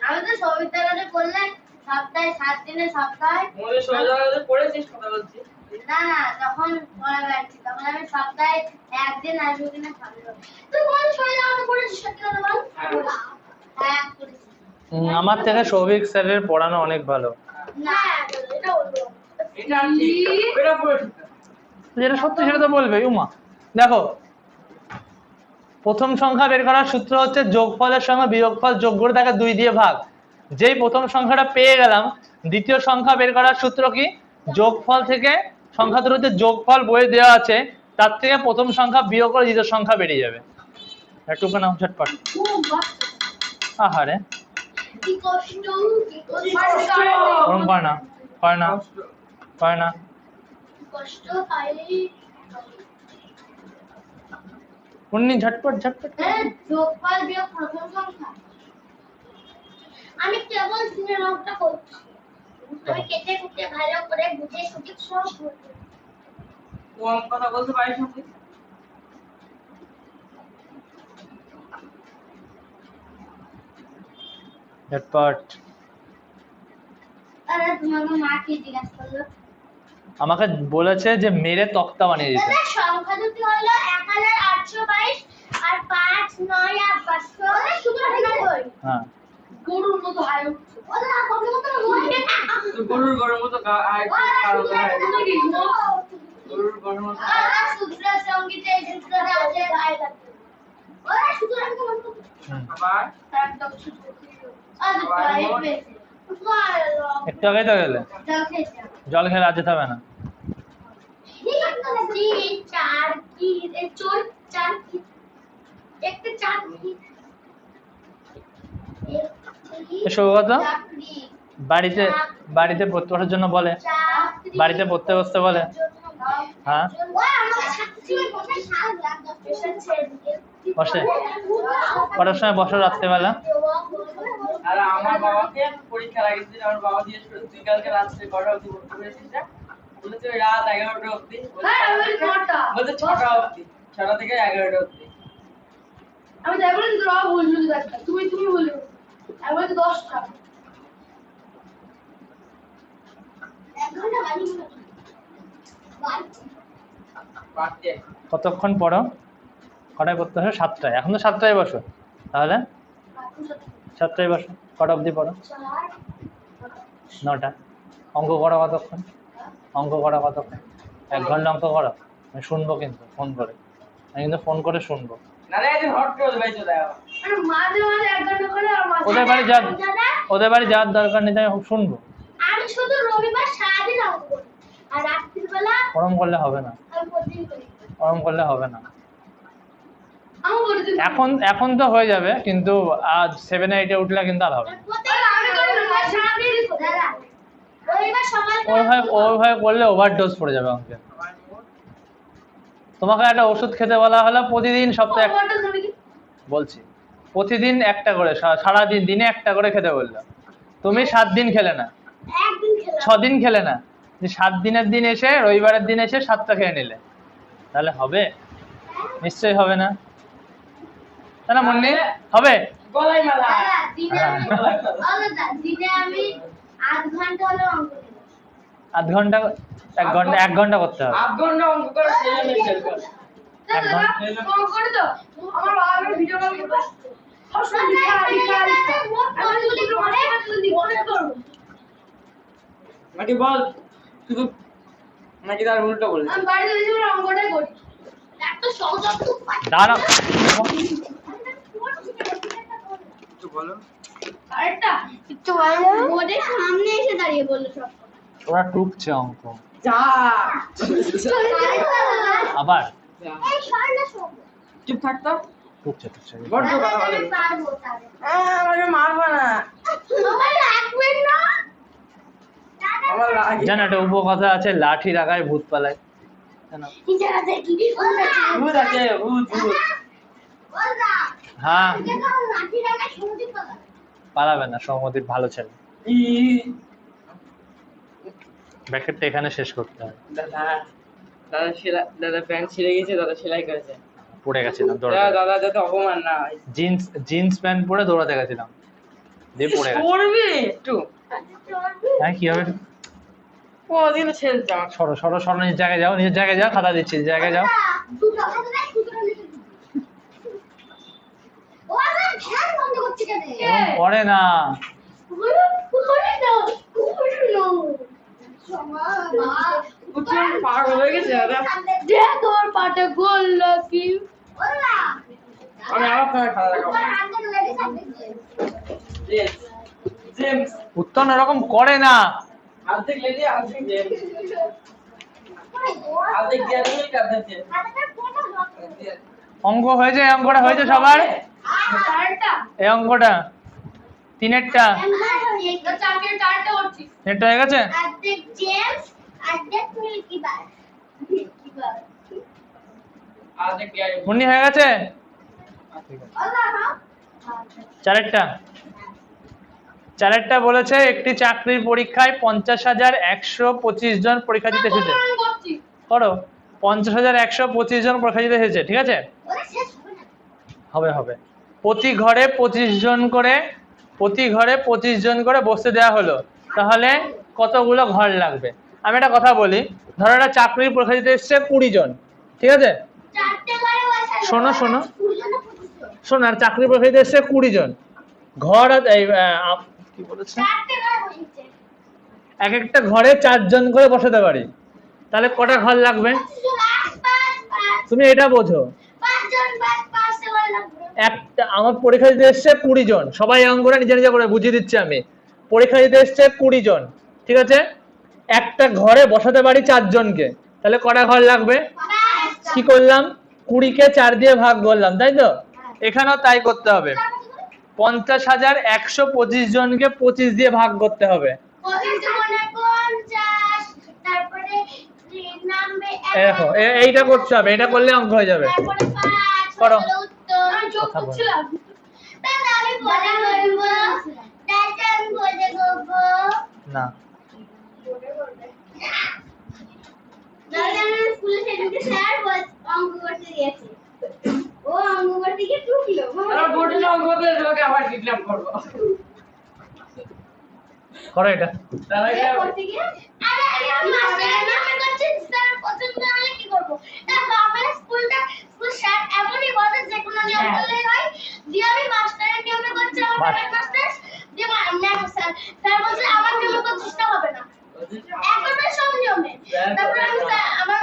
আমি তো সবিতারাতে করলে সপ্তাহে 7 দিনে সপ্তাহে মনে সজাগে পড়েছিস কথা বলছিস? না না যখন পড়া যাচ্ছি তখন আমি সপ্তাহে 1 দিন আর 2 দিনে খাবো তুই কোন সবিতারাতে পড়েছিস সত্যি কথা বল হ্যাঁ করেছি আমার থেকে সৌভিক স্যারের পড়ানো অনেক ভালো। না এটা বলবো এটা ঠিক, এটা পুরো ঠিক। যেটা সত্যি সেটা তো বলবে। উমা দেখো, প্রথম সংখ্যা বের করার সূত্র হচ্ছে যোগফলের সঙ্গে বিয়োগফল যোগ করে তাকে 2 দিয়ে ভাগ। যেই প্রথম সংখ্যাটা পেয়ে গেলাম, দ্বিতীয় সংখ্যা বের করার সূত্র কি? যোগফল থেকে সংখ্যা দুটোর যে যোগফল বইয়ে দেওয়া আছে তার থেকে প্রথম সংখ্যা বিয়োগ করে দ্বিতীয় সংখ্যা বেরিয়ে যাবে। একটুকু নাও ঝটপট। আহারে, কি কষ্ট ওরকম করে না, করে না, করে না। কষ্ট পাই উন্নি ঝটপট ঝটপট। হ্যাঁ যোগফল বিয়োগ প্রথম সংখ্যা আমি কেবল সিনেমাটা করছি আমি কেটে কুটে ভালো করে বুঝে সঠিক সব করব কোন কথা বলতে পারিস না? ঝটপট। আরে তোমার মা কি জিজ্ঞাসা করলো আমাকে বলেছে যে মেরে তক্তা বানিয়ে দিতে। দাদা সংখ্যা দুটি হলো 1822 আর 5 9 আর 500 শুধু না কই হ্যাঁ, গরুর মতো হাই উঠছে ওরা কত মতো নয় তো গরুর মতো আয় গরুর গরুর মতো ওরা সূত্র সঙ্গীতে এই সূত্রটা আছে ভাই ওরা শুধু রাখতে মন করতে আবার একদম শুধু আজ ভাই পেয়েছে একটু আগেই তো গেলে জল খেলে আজ যেতে হবে না। সৌগত বাড়িতে বাড়িতে পড়তে বসার জন্য বলে, বাড়িতে পড়তে বসতে বলে। হ্যাঁ, বসে কটার সময় বসো রাত্রেবেলা? আর আমার বাবাকে পরীক্ষা লাগিয়েছিল, আমার বাবা জিজ্ঞেস করে তুই কালকে রাত্রে কটা অবধি পড়তে পেরেছিস না? বলেছে ওই রাত 11টা অবধি। বলছে 6টা অবধি, 6টা থেকে 11টা অবধি। আমি তাই বলি তোর বাবা বলছিল একটা তুমি তুমি বলো আমি বলছি 10টা 1 ঘন্টা বাড়তে কতক্ষণ পড়ো? কটায় পড়তে হয়? 7টায়। এখন তো 7টায় বসো, তাহলে 7টায় বসো। কটা অবধি পড়ো? 9টা। অঙ্ক করা কতক্ষণ? অঙ্ক করা কতক্ষণ? 1 ঘন্টা অঙ্ক করো, আমি শুনবো কিন্তু ফোন করে, আমি কিন্তু ফোন করে শুনবো। নালে একদিন হট করে ভাই চলে যাও। মানে মাঝে মাঝে 1 ঘন্টা করে আর মাঝে ওদের বাড়ি যাওয়ার দরকার নেই, আমি শুনবো। আমি শুধু রবিবার সারাদিন অঙ্ক করি আর রাত্রির বেলা ওরম করলে হবে না, আমি প্রতিদিন করি। ওরম করলে হবে না। আমি প্রতিদিন এখন তো হয়ে যাবে, কিন্তু আজ 7 8 এ উঠলে কিন্তু আর হবে না। প্রতিদিন আমি করি রবিবার সারাদিন করি দাদা। রবিবার সকাল ওইভাবে করলে ওভারডোজ পড়ে যাবে অঙ্কে। তোমাকে একটা ওষুধ খেতে বলা হলো, প্রতিদিন সপ্তাহে বলছি প্রতিদিন একটা করে, সারাদিন দিনে একটা করে খেতে বললো, তুমি 7 দিন খেলে না, একদিন খেলাম 6 দিন খেলে না, যে 7 দিনের দিন এসে রবিবারের দিন এসে 7টা খেয়ে নিলে, তাহলে হবে? নিশ্চয়ই হবে না, তাই না মুন্নি? হবে? গলায় মালা। দাদা দিনে আমি দাদা দিনে আমি 8 ঘন্টা হলো অঙ্ক করি। আধ ঘন্টা 1 ঘন্টা করতে হবে। 8 ঘন্টা অঙ্ক করে ছেলে মেয়ে খেল করে। এক ঘন্টা। অঙ্ক করে তো আমার বাবা আমার ভিডিও কল করবে সবসময় লিখা নাকি বল শুধু, নাকি তার উল্টো বললি? আমি বাড়িতে এসে অঙ্কটাই করি। এত সহজ অঙ্ক দাঁড়াও, একটু বলো। আরেকটা একটু বলো বোর্ডের সামনে এসে দাঁড়িয়ে বললো সব ওরা টুকছে অঙ্ক যা আবার, এই সরলা সব চুপ থাকতো। টুকছে বড় কথা বলে। পারবো তাহলে আমাকে মারবা না। আমার লাগবে না আমার লাগে। জানো একটা উপকথা আছে, লাঠি রাখায় ভূত পালায়, জানো? কি জায়গা দেখি ভূত আছে, ভূত ভূত। বলরা হ্যাঁ, দেখো লাঠি রাখা শুনতে পাবা পালাবে না, সৌমদীপ ভালো ছেলে। ই ব্যাকেটটা এখানে শেষ করতে হবে। দাদা দাদা প্যান্ট ছিঁড়ে গেছে, দাদা সেলাই করেছে। পড়ে গেছিলাম দাদা দৌড়াতে, দাদা যাতে অপমান না হয়। জিন্স প্যান্ট পরে দৌড়াতে গেছিলাম, দিয়ে পড়ে গেছে। করবি একটু। হ্যাঁ কি হবে? ও দিন ছেড়ে যাও। সরো সরো সরো, নিজের জায়গায় যাও, নিজের জায়গায় যাও, খাতা দিচ্ছি, নিজের জায়গায় যাও। দুটো হাতে না দুটো লিখে দিই ও আমার ফ্যান বন্ধ করছে কেন এরকম করে না, করে দাও সমা মা উঠে পাগল হয়ে গেছে দাদা। যে তোর পাটে গোল লাগি ওলা আমি আবার তোমায় খাওয়া দেখাবো। তোমার হাতে লেগে থাকবে জেমস জেমস উত্তম এরকম করে না। অর্ধেক লেগে অর্ধেক জেমস। অর্ধেক দিয়ে তুমি কাঁদতে। অঙ্ক হয়েছে, এই অঙ্কটা হয়েছে সবার, চারটা এই অঙ্কটা 3-এরটা চারটা করছি নেটটা হয়ে গেছে। অর্ধেক জেমস অর্ধেক মিল্কি বার অর্ধেক দিয়ে মুন্নি হয়ে গেছে। ওলা হ্যাঁ 4-এরটা বলেছে, একটি চাকরির পরীক্ষায় 50,125 জন পরীক্ষা দিতে এসেছে। করছি করো, 50,125 জন পরীক্ষা দিতে এসেছে, ঠিক আছে? ওরা শেষ হবে না হবে হবে। প্রতি ঘরে 25 জন করে বসতে দেওয়া হলো, তাহলে কতগুলো ঘর লাগবে? আমি একটা কথা বলি, ধরো একটা চাকরির পরীক্ষা দিতে এসেছে 20 জন, ঠিক আছে? চারটে করে বসানো শোনো শোনো দুজন 25 শোনো, আর চাকরির পরীক্ষা দিতে এসেছে 20 জন, ঘর কি বলেছে, চারটে করে বসিয়েছে এক একটা ঘরে 4 জন করে বসাতে পারি, তাহলে কটা ঘর লাগবে? তুমি এটা বোঝো। 5 জন 5 করে লাগবে একটা আমার পরীক্ষা দিতে এসছে 20 জন, সবাই অঙ্কটা নিজে নিজে করে বুঝিয়ে দিচ্ছি আমি। পরীক্ষা দিতে এসছে 20 জন, ঠিক আছে? একটা ঘরে বসাতে পারি 4 জনকে, তাহলে কটা ঘর লাগবে? কি করলাম, 20-কে 4 দিয়ে ভাগ করলাম, তাই তো? এখানেও তাই করতে হবে, 50,125 জনকে 25 দিয়ে ভাগ করতে হবে। 25 জনে 50 তারপরে নামবে এই দেখো, এইটা করতে হবে, এটা করলে অঙ্ক হয়ে যাবে। তারপরে 5 করো। উত্তর আমি যোগ কথা বলো। করছিলাম দাদা আমি পড়া করব দাদা আমি পড়ে করব না, দাদা আমি স্কুলে সেদিনকে স্যার অঙ্ক করতে দিয়েছে ও অঙ্ক করতে গিয়ে টুকলো আর বোর্ডে অঙ্ক করতে লোকে আবার কিডন্যাপ করব। করো এটা। তাহলে করতে গিয়ে আরে আমি মাস্টারের নামে করছি স্যার পছন্দ না হলে কি করব দেখো আমার স্কুল স্যার এমনই বলে যে কোনো নিয়ম করলে হয় যে আমি মাস্টারের নিয়মে করছি আমার মাস্টার যে স্যার বলছে আমার নিয়মে করছিস না হবে না একদমই সব নিয়মে। তারপরে আমি আমার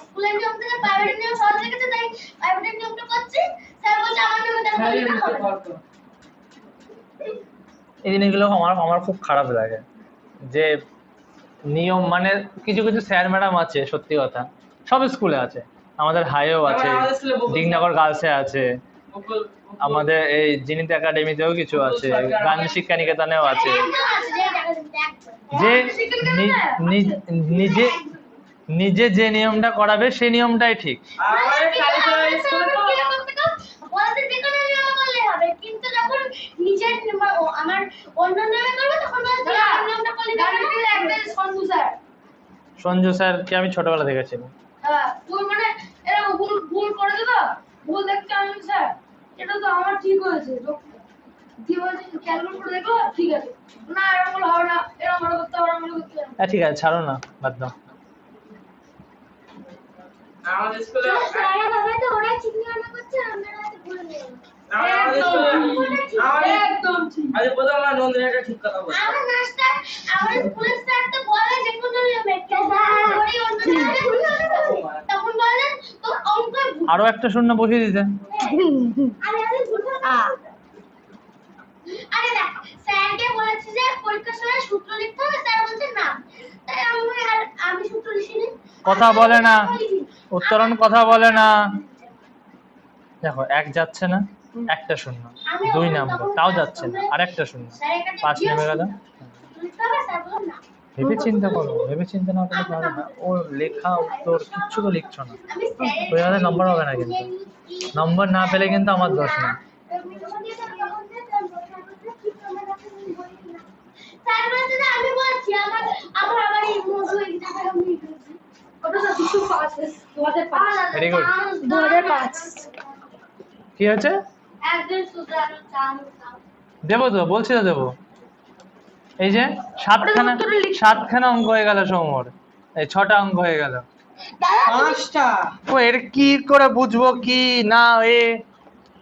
স্কুলের নিয়ম থেকে প্রাইভেটের নিয়ম সহজ লেগেছে, তাই প্রাইভেটের নিয়মটা করছি। স্যার বলছে আমার নিয়মে তার পরীক্ষা হবে না। এই জিনিসগুলো আমার আমার খুব খারাপ লাগে, যে নিয়ম মানে কিছু কিছু স্যার ম্যাডাম আছে, সত্যি কথা সব স্কুলে আছে, আমাদের হাইও আছে, দিগনগর গার্লসে আছে, আমাদের এই জিনিত একাডেমিতেও কিছু আছে, গান্ধী শিক্ষা নিকেতনেও আছে। একদম আছে, যে টাকা দিতে একদম। যে নিজে নিজে যে নিয়মটা করাবে সেই নিয়মটাই ঠিক। আমাদের কালীতলা স্কুলে তো ওদের যেকোনো নিয়ম করলে হবে, কিন্তু যখন নিজের আমার অন্য নিয়মে করবে তখন বলতে নিয়মটা করলে একদম সঞ্জু স্যার। সঞ্জু স্যারকে আমি ছোটবেলা দেখেছি। হ্যাঁ, তুই মানে এরকম ভুল ভুল করে দিল, ভুল দেখতে আমি স্যার এটা তো আমার ঠিক হয়েছে, কি বলছে ক্যালকুলেট করে দেখো ঠিক আছে, না এরকম হবে না, এরকম ভালো করতে হবে, আমরা করতে হবে। ঠিক আছে, ছাড়ো না, বাদ দাও। আমাদের স্কুলে স্যার বাবা তো ওরা ঠিক নিয়ম করছে, আমরা হয়তো ভুলে নেব। আমাদের স্কুলে একদম ঠিক। আজ প্রথম না নন্দিনী একটা ঠিক কথা বলছে। আমার মাস্টার আমার স্কুলের স্যার তো বলে যে কোনো নিয়মে ওই অন্য নিয়মে তখন বলেন তো অঙ্ক ভুল। আরো একটা শূন্য বসিয়ে দিতে। আরে ভুল আরে দেখ স্যারকে বলেছে যে পরীক্ষার সময় সূত্র লিখতে হবে, স্যার বলছে না, তাই আমি সূত্র লিখিনি। কথা বলে না, উত্তরণ কথা বলে না। দেখো এক যাচ্ছে না, একটা শূন্য, 2 নাম্বার তাও যাচ্ছে না, আর একটা শূন্য, 5 নেমে গেল। ভেবে চিন্তা করো, ভেবে চিন্তা না করলে পারবে না। ও লেখা উত্তর কিচ্ছু তো লিখছো না, ওই আমাদের নম্বর হবে না। কিন্তু নম্বর না পেলে কিন্তু আমার দোষ না। আমি বলছি আমার আবার আবার এই মজু এক্সাম আমি লিখেছি, ওটা তো 2005 ভেরি গুড। 2005 কি হয়েছে? একজন সুদারু চাম দেবো তো, বলছি তো দেবো। এই যে 7খানা অঙ্ক হয়ে গেল সৌমর, এই 6টা অঙ্ক হয়ে গেল। 5টা ও এর কি করে বুঝবো কি না এ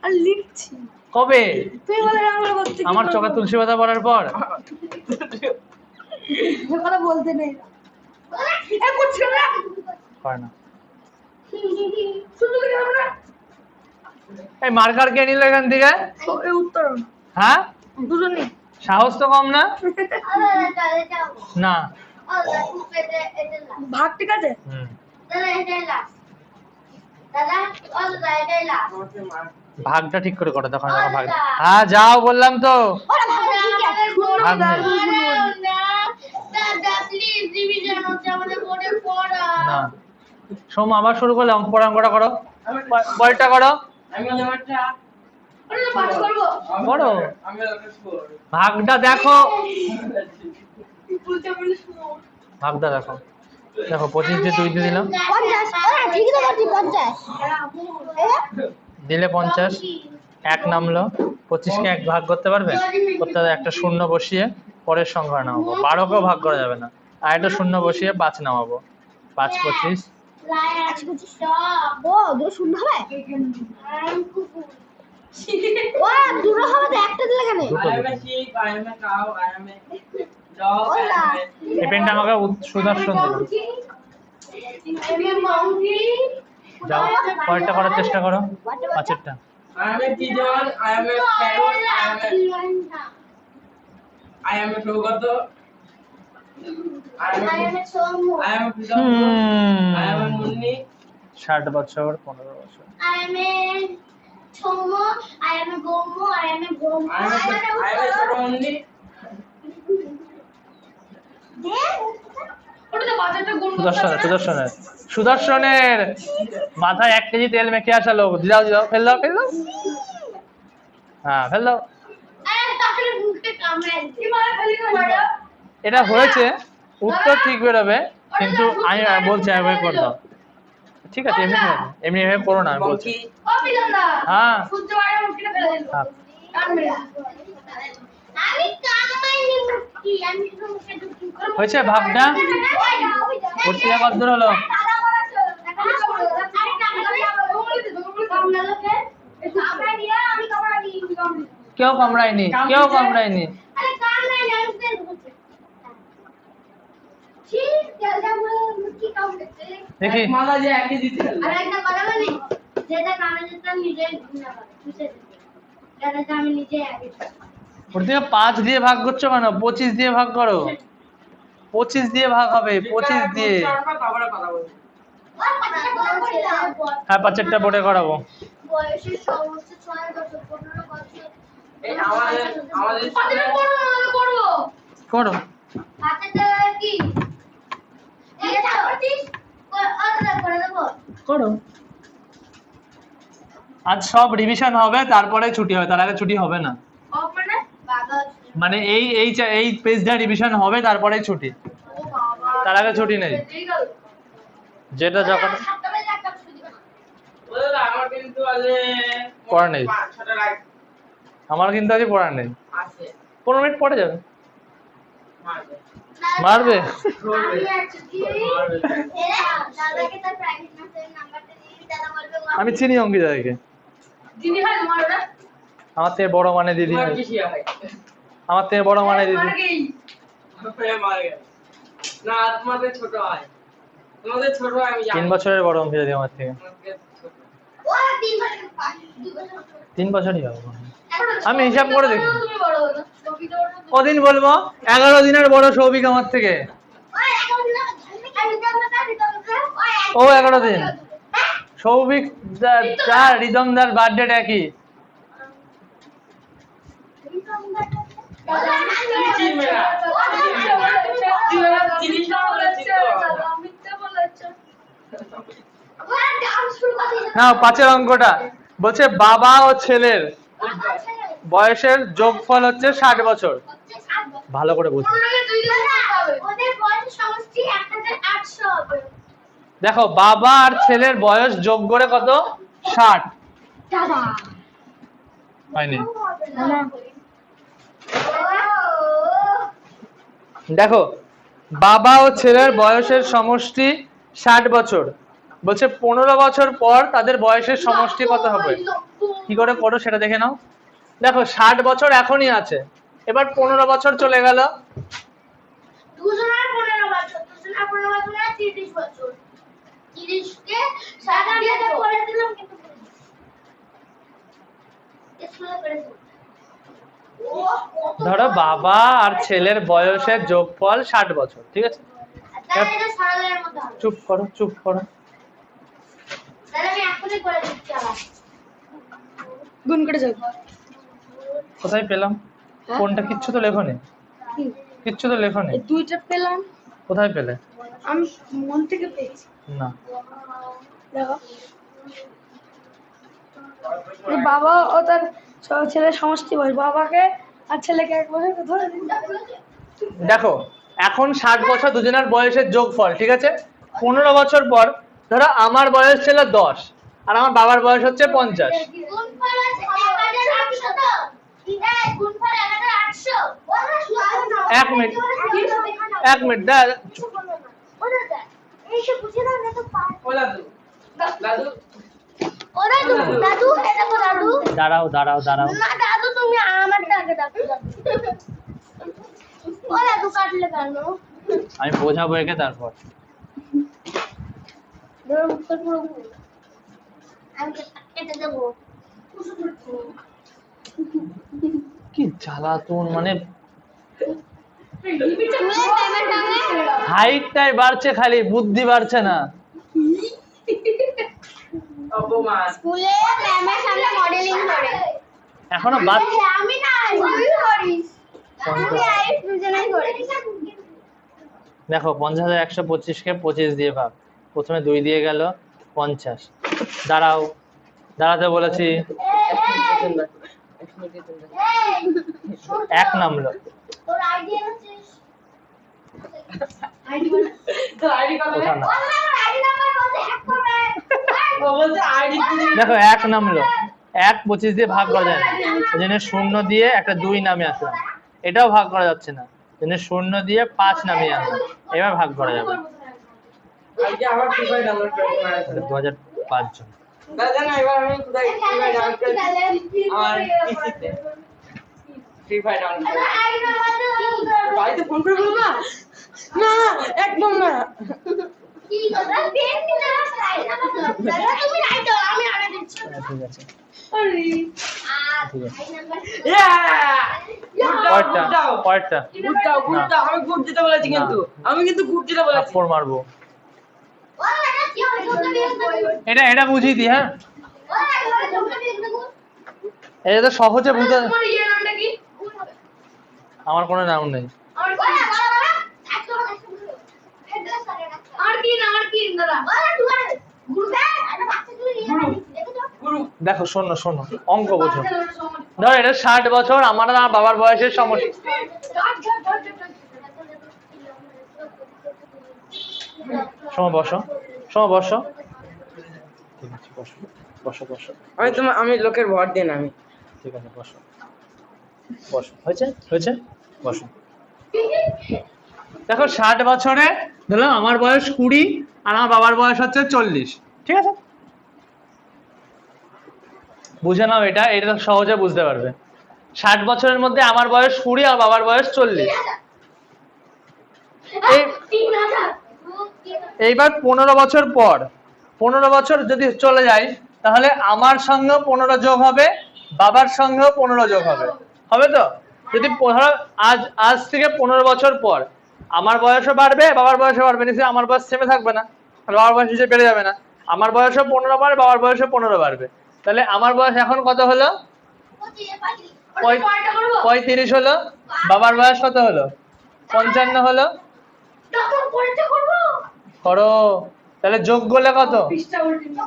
আর লিখছি। কবে? তুই বলে আমরা করতে আমার চোখে তুলসী পাতা পড়ার পর কথা বলতে নেই। এ করছি না হয় না। শুধু কি আমরা এই মার্কার কে নিল এখান থেকে? এই উত্তর হ্যাঁ, দুজনই সাহস তো কম না। না ভাগ ঠিক আছে হুম, ভাগটা ঠিক করে করো, তখন আমার ভাগ। হ্যাঁ যাও বললাম তো। ভাগ নেই। না সোম আবার শুরু করলে অঙ্ক পড়া, অঙ্কটা করো, বলটা করো, আমি আমারটা করো। আমি একটা স্কোর ভাগটা দেখো, ভাগটা দেখো, দেখো 25 দিয়ে 2 দিয়ে দিলাম, দিলে 50, 1 নামলো, 25কে 1 ভাগ করতে পারবে? করতে হবে, একটা শূন্য বসিয়ে পরের সংখ্যা নামাবো। 12কেও ভাগ করা যাবে না, আর একটা শূন্য বসিয়ে 5 নামাবো। 5 25 দুটো হবে তো একটা দিলে কেন? দুটো I am a sheep, I am a cow, I am a dog, I am a এই পেনটা আমাকে সুদর্শন দিল। যাও পরেরটা করার চেষ্টা করো, 5এরটা। I am a pigeon, I am a parrot, I am a togato, I am a pigeon, I am a munni, 60 বছর 15 বছর। I am a Chomo, I am a Gomo, I am a Gomo. I am a Choronni. সুদর্শনের সুদর্শনের মাথায় 1 KG তেল মেখে আসা লোক। যাও যাও, fail দাও, ফেল দাও। হ্যাঁ ফেল দাও। এটা হয়েছে, উত্তর ঠিক বেরোবে, কিন্তু আমি বলছি আমি করে দাও। ঠিক আছে, এমনি করো, এমনি এভাবে করো না, আমি বলছি। হ্যাঁ থাক। হয়েছে ভাগটা? পত্রিকা কত দূর হলো? কেউ কামড়ায়নি, কেউ কামড়ায়নি। ঠিক তেলটা কি কাম করতে দেখি মাথা যে একই দিতে আর একটা কথা বলি যেটা কামে যেটা নিজে না বুঝে যেটা আমি নিজে আগে ওর থেকে 5 দিয়ে ভাগ করছো কেন? 25 দিয়ে ভাগ করো। 25 দিয়ে ভাগ হবে, 25 দিয়ে। তারপরে কথা বলছি। হ্যাঁ, 5-টা বোর্ডে করাবো। বয়সের সমস্ত 6 বছর 15 বছর এই আমাদের পাতে করব করো। পাতে কি এই চাপটিস আলাদা করে দেব করো। আজ সব রিভিশন হবে, তারপরে ছুটি হবে, তার আগে ছুটি হবে না। অফ মানে বাবা মানে এই পেজটা রিভিশন হবে, তারপরে ছুটি। ও বাবা তার আগে ছুটি নেই। ঠিক গেল যেটা যখন সকালে একটা ছুটি দিবেন বলে আমার কিন্তু আজ পড়া নেই। 6টা লাইক আমার কিন্তু আজ পড়া নেই। আছে 15 মিনিট পরে যাবে। মারবে মারবে? আমি আছি কি দাদাকে তার প্রাইভেট মেসেজ নাম্বারটা দিয়ে দাদা বলবে আমি চিনি অঙ্কিতাকে। দিদি হয় তোমার ওটা আমার থেকে বড় মানে দিদি তোমার হয়। কি শিয়া হয় আমার থেকে বড় মানে দিদি। মার গই মার গেল না তোমাদের ছোট হয় তোমাদের ছোট হয় আমি জানি 3 বছরের বড় অঙ্কিতা দি আমার থেকে। তোমাদের ছোট। ও 3 বছর 2 বছর 3 বছরই হবে মনে হয়। আমি হিসাব করে দেখি। তুমি বড় হলো ছবি তো বড় কদিন বলবো? 11 দিনের বড় সৌভিক আমার থেকে। ওই এখন না আমি তো ও 11 দিন। সৌভিক তার রিদমদার বার্থডে একই। না, 5-এর অঙ্কটা বলছে বাবা ও ছেলের বয়সের যোগফল হচ্ছে 60 বছর। ভালো করে বুঝো। ওদের বয়স সমষ্টি 1800 হবে দেখো, বাবা আর ছেলের বয়স যোগ করে কত? 60 দাদা হয়নি? দেখো, বাবা ও ছেলের বয়সের সমষ্টি 60 বছর। বলছে 15 বছর পর তাদের বয়সের সমষ্টি কত হবে? কি করে করো সেটা দেখে নাও। দেখো, 60 বছর এখনই আছে, এবার 15 বছর চলে গেল। দুজনের 15 বছর 30 বছর 30 কে 60 দিয়ে করে দিলাম কিন্তু স্কুলে করেছি ধরো বাবা আর ছেলের বয়সের যোগফল 60 বছর, ঠিক আছে? তাহলে এটা সরলের মতো হবে চুপ করো, চুপ করো। তাহলে আমি এখনই করে দিচ্ছি আবার গুণ করে যাও কোথায় পেলাম? কোনটা? কিচ্ছু তো লেখনি। কিচ্ছু তো লেখনি। এই দুইটা পেলাম কোথায় পেলে? আমি মন থেকে পেয়েছি না। দেখো এই বাবা ও তার ছেলের সমষ্টি বয়স বাবাকে আর ছেলেকে এক বছর ধরে দিন দেখো, এখন 60 বছর দুজনের বয়সের যোগফল, ঠিক আছে? 15 বছর পর ধরো আমার বয়স ছিল 10 আর আমার বাবার বয়স হচ্ছে 50। গুণফল আছে 1800 তো ঠিক আছে গুণফল 1800 এক মিনিট, এক মিনিট এইসব বুঝে না তো পার ও দাদু দাদু ও দাদু দাদু এটা দেখো দাদু দাঁড়াও দাঁড়াও দাঁড়াও। না দাদু তুমি আমারটা আগে ডাকো ও দাদু কাটলে কেন আমি বোঝাবো একে, তারপর ধরো উত্তর পুরো আমি কেটে দেবো কি জ্বালাতন, মানে তুমি পেমেন্ট হাইটটাই বাড়ছে খালি, বুদ্ধি বাড়ছে না। অপমান স্কুলে ম্যামের সামনে মডেলিং করে এখনো বাচ্চা। আমি না তুই করিস তুমি আইস দুজনেই করে দেখো, 50,125 কে 25 দিয়ে ভাগ। প্রথমে 2 দিয়ে গেল 50। দাঁড়াও, দাঁড়াতে বলেছি। এক নামলো। তোর আইডিয়া আছিস তো আইডি কত কোথা না? আইডি নাম্বার বলতে হ্যাক করবে ও বলছে আইডি দেখো, এক নামলো। 1 25 দিয়ে ভাগ করা যায় না, ওই জন্য 0 দিয়ে একটা 2 নামে আসলাম। এটাও ভাগ করা যাচ্ছে না, ওই জন্য 0 দিয়ে 5 নামিয়ে আনলাম। এবার ভাগ করা যাবে। আইডি আবার ফ্রি ফায়ার ডাউনলোড করে তোমার আছে 2005 জন। দাদা না এবার আমি কোথায় ফ্রি ফায়ার ডাউনলোড করেছি আমার পিসিতে ফ্রি ফায়ার ডাউনলোড করে আইডি নাম্বার বাড়িতে ফোন করে বলবা না একদম না। কি কথা পেন নিলে খাই না দাদা তুমি রাইট দাও আমি আরে দিচ্ছি ঠিক আছে আরে আর ঠিক আছে। খাই নাম্বার পরেরটা গুড দাও, আমি গুড দিতে বলেছি কিন্তু, আমি কিন্তু গুড দিতে বলেছি। থাপ্পড় মারবো। ওরা এটা কি হবে তোমরা বিয়ে এটা বুঝিয়ে দি। হ্যাঁ, ওরা তোমরা বিয়ে করো এটা তো সহজে বুঝে। তোমার ইয়ে নামটা কি? আমার কোনো নাম নেই। আর কি? আর কি দাদা? গুরু দেখো শোনো অঙ্ক বোঝো। ধর এটা 60 বছর, আমার আর বাবার বয়সের সমষ্টি। বসো। ঠিক আছে, বসো। আমি লোকের ভর দেন আমি। ঠিক আছে, বসো। হয়েছে বসো। দেখো 60 বছরে ধরো আমার বয়স 20 আর আমার বাবার বয়স হচ্ছে 40। ঠিক আছে, বুঝে নাও। এটা সহজে বুঝতে পারবে। 60 বছরের মধ্যে আমার বয়স 20 আর বাবার বয়স 40। এইবার 15 বছর পর, 15 বছর যদি চলে যায়, তাহলে আমার সঙ্গেও 15 যোগ হবে, বাবার সঙ্গেও 15 যোগ হবে। হবে তো? যদি আজ থেকে 15 বছর পর আমার বয়সও বাড়বে, বাবার বয়সও বাড়বে, নিশ্চয়ই আমার বয়স থেমে থাকবে না, বাবার বয়স হিসেবে বেড়ে যাবে না। আমার বয়সও 15 বাড়বে, বাবার বয়সও 15 বাড়বে। তাহলে আমার বয়স এখন কত হলো? 35 হলো। বাবার বয়স কত হলো? 55 হলো। করো। তাহলে যোগ করলে কত?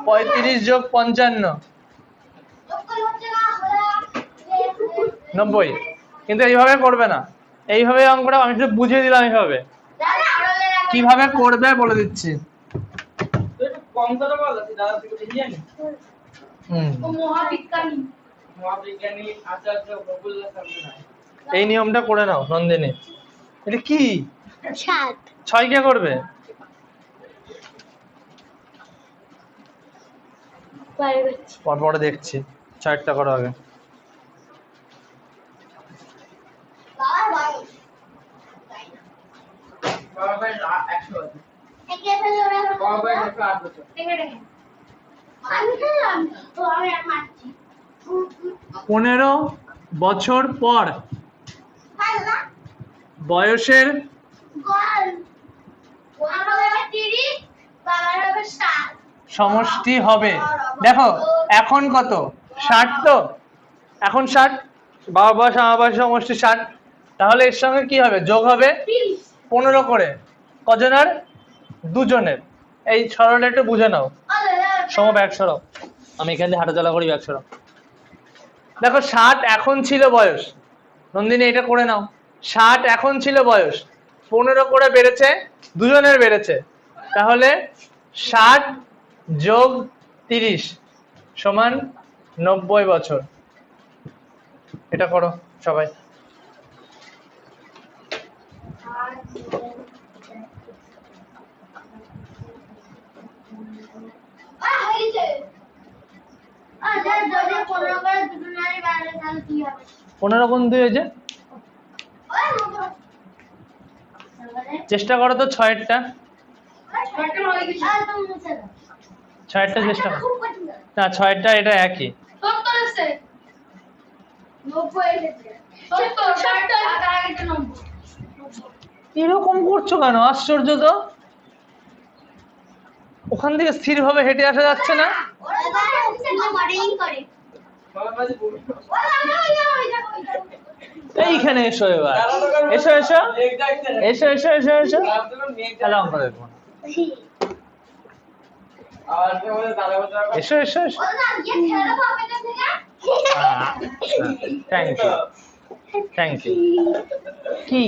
35 যোগ 55 90। কিন্তু এইভাবে করবে না, এইভাবে অঙ্কটা আমি শুধু বুঝিয়ে দিলাম। এইভাবে কিভাবে করবে বলে দিচ্ছি। কম করে বল দাদা, থেকে বুঝিয়ে নি। মহাবিজ্ঞানী আচার্য প্রফুল্ল চন্দ্র রায়। এই নিয়মটা করে নাও নন্দিনী। এটা কি 6 কে করবে? পরে দেখছি। 6টা করো আগে। বাবা ভাই 100 বছর, বাবা ভাই 108 বছর। আমি খেলাম তো আমি আর মারছি 15 বছর পর বয়সের সমষ্টি হবে। দেখো এখন কত? 60 তো। এখন 60, বাবার বয়স আমার বয়স সমষ্টি 60। তাহলে এর সঙ্গে কি হবে? যোগ হবে 15 করে। কজনের? দুজনের। এই সরলটা একটু বুঝে নাও। ব্যাগ সরাও, আমি এখান থেকে হাঁটাচলা করি। ব্যাগ সরাও। দেখো 60 এখন ছিল বয়স। নন্দিনী এটা করে নাও। 60 এখন ছিল বয়স, 15 করে বেড়েছে, দুজনের বেড়েছে। তাহলে 60 যোগ 30 সমান 90 বছর। এটা করো সবাই। যদি 15 করে দুটো নারী বাড়লে তাহলে কি হবে? 15 গুণ 2 হয়েছে। চেষ্টা করো তো 6-টা। 6-টা চেষ্টা করো। না 6-টা এটা একই। এরকম করছো কেন? আশ্চর্য তো। ওখান থেকে স্থিরভাবে হেঁটে আসা যাচ্ছে না। এইখানে এসো এবার। এসো তাহলে অঙ্ক দেখবো না। এসো থ্যাংক ইউ। কি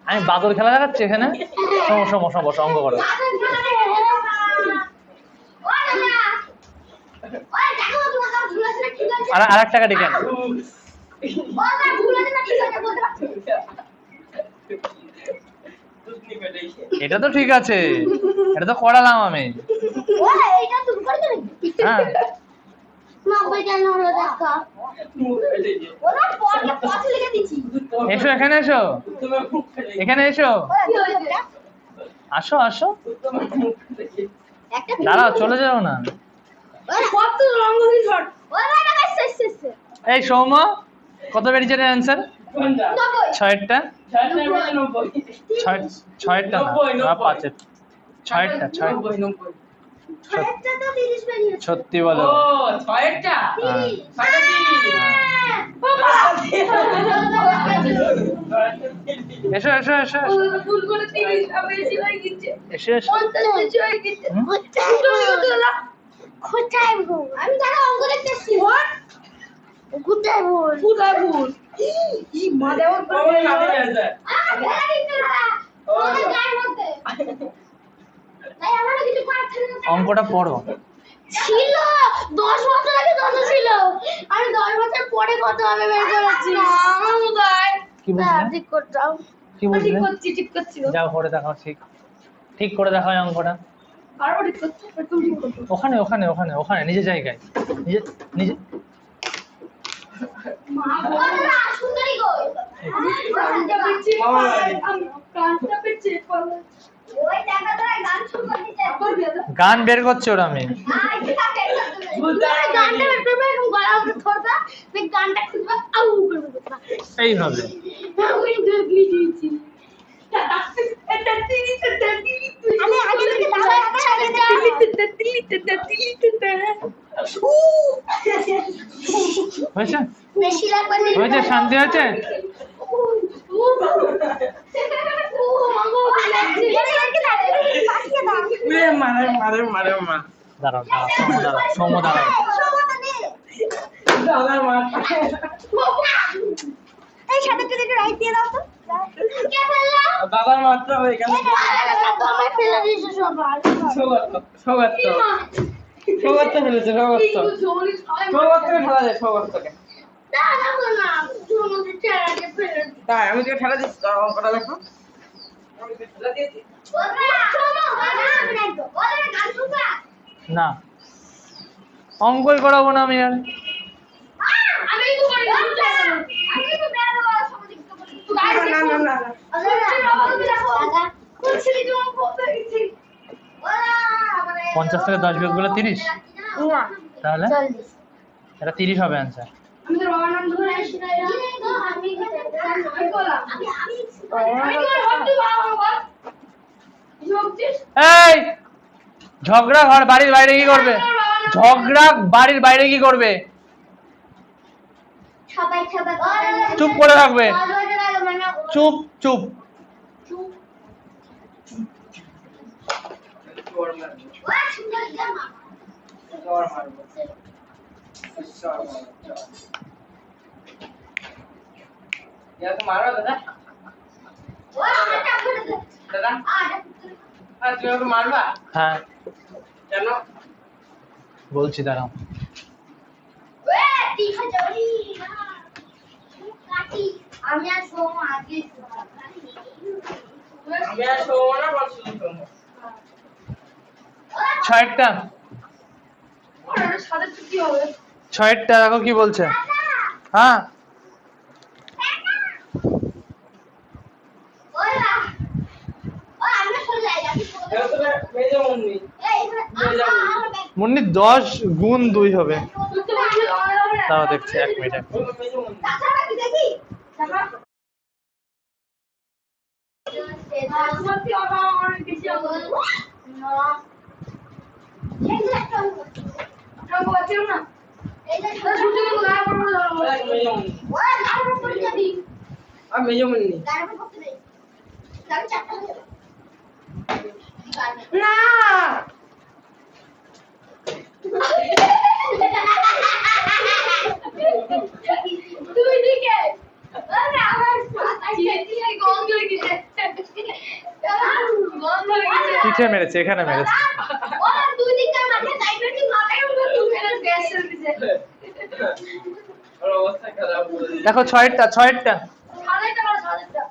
আমি বাদর খেলা দেখাচ্ছি এখানে? সমস্যা বসো, অঙ্ক করো। আর 1 টাকা ডেকে আনো। এটা তো ঠিক আছে, এটা তো করালাম আমি। হ্যাঁ 90 কেন হলো দেখা? ওরা পড়ে লিখে দিচ্ছি। এসো এখানে এসো, উত্তমের মুখ দেখি। এখানে এসো, কি হয়েছে? আসো আসো, উত্তমের মুখ দেখি। একটা দাঁড়াও চলে যাও না। কত রঙিন শট। ওই ভাইটা এসে এই সৌম্য, কত বেরিয়েছে অ্যান্সার? কোনটা? 90 ছয়েরটা, ছয়টা বেশি 90। ছয়েরটা না, 90, না পাঁচের, ছয়েরটা, 90, 90। ছয়টা তো 30 বেরিয়েছে। সত্যি বলো। ও, ছয়টা? হ্যাঁ। ছয়টা কি? এসো এসো এসো এসো, ভুল করে 30 বেশি হয়ে গেছে। এসো এসো। 50 বেশি হয়ে গেছে। হুম? কোথায় ভুল? আমি তাহলে অঙ্ক দেখতেছি। কোথায় ভুল? কোথায় ভুল? ই মা দেওয়া আমার নামে আছে। ফেলা দিতে না। ওদের গায়ের মধ্যে। তাই আমরা কিছু পারছি না। অঙ্কটা পড়ো। ছিল 10 বছর আগে কত ছিল? আমি 10 বছর পরে কত হবে বের করেছি। আমার কোথায়? কি বুঝলে? ঠিক করে দাও। কি বুঝলে? ঠিক করছি। যাও করে দেখাও, ঠিক ঠিক করে দেখাও এই অঙ্কটা। আরো ঠিক করছি, একটু ঠিক করছি। ওখানে ওখানে ওখানে ওখানে নিজের জায়গায়, নিজে নিজে। মা ওরা সুন্দরী কই? প্রাণটা পেয়েছে, মামার বাড়ি। আমি প্রাণটা পেয়েছে। ওই দেখা ধরে গান শুরু করে দিতে। গান বের করছে ওরা, আমি আই ঠিক আছে। গানটা বের করবে এবং গলা উপরে ধরবা, এই গানটা খুঁজবা আউ করবে দেখবা। এইভাবে। ওই দেখলি দিয়েছি। আমি আগে থেকে দাঁড়ায় হয়েছে বেশি লাগবে না। হয়েছে, শান্তি হয়েছে। মারে মারে মারে মা। দাঁড়াও দাঁড়াও, সৌম্য দাঁড়াও, সৌম্য দাঁড়াও। দাদার মা। এই সাথে তুই একটু রাইট দিয়ে দাও তো। কে ফেললো? বাবার মাত্র হয়ে গেল। আমার ফেলে দিয়েছে সবার। সৌগত্য সৌগত্য সৌগত্য ফেলেছে, সৌগত্য সৌগত্যকে ঠেলা যায়, সৌগত্যকে। না না না, তুই আমাকে চেহারাকে ফেলে দিস। তাই আমি তোকে ঠেলা দিচ্ছি, অঙ্কটা দেখো। আমি তোকে ঠেলা দিয়েছি। ওরা শোনো, ওরা আমি একদম। ওরা গান শুনবা? না, অঙ্কই করাবো না আমি আর। আমি তো করি না। আমি তো বের হওয়ার সময় দেখতে বলি। না না না না। কোন ছেলে তোমার কত গেছে? ওরা আমারে 50 থেকে 10 বিয়োগ করলে 30, না তাহলে 40। এটা 30 হবে অ্যান্সার। আমি তোর বাবার নাম ধরে আসি না। আমি এই ঝগড়া ঘর বাড়ির বাইরে কি করবে? ঝগড়া বাড়ির বাইরে কি করবে? সবাই চুপ করে থাকবে, চুপ চুপ। চোর মারবো, চোর মারবো, চোর মারবো, চোর। ইয়া তো মারো দাদা, দাদা। আর তুমি ওকে মারবা? হ্যাঁ কেন? বলছি, দাঁড়াও। আমি আর সোম আগে আমি আর শোবো না, বল শুধু শোবো। ছয়েরটা, সাথে ছুটি হবে। ছয়েরটা দেখো কি বলছে। হ্যাঁ এবার তোকে মেজো মুন্নি। মুন্নি 10 গুণ 2 হবে। তাও দেখছি, 1 মিনিট। ওকে মেজো মুন্নি। মেজো মুন্নি। আর মেজো মুন্নি। না তুই দিকে আমার গন্ধ গেছে গন্ধ গেছে পিঠে মেরেছে, এখানে মেরেছে। ওরা দুই দিকে মাথায় টাইট করে মাথায় উঠে তুলে গ্যাস দিছে ওর অবস্থা খারাপ করে দিয়েছে। দেখো ছয়েরটা, ছয়েরটা। সাদাটা বড় সাদাটা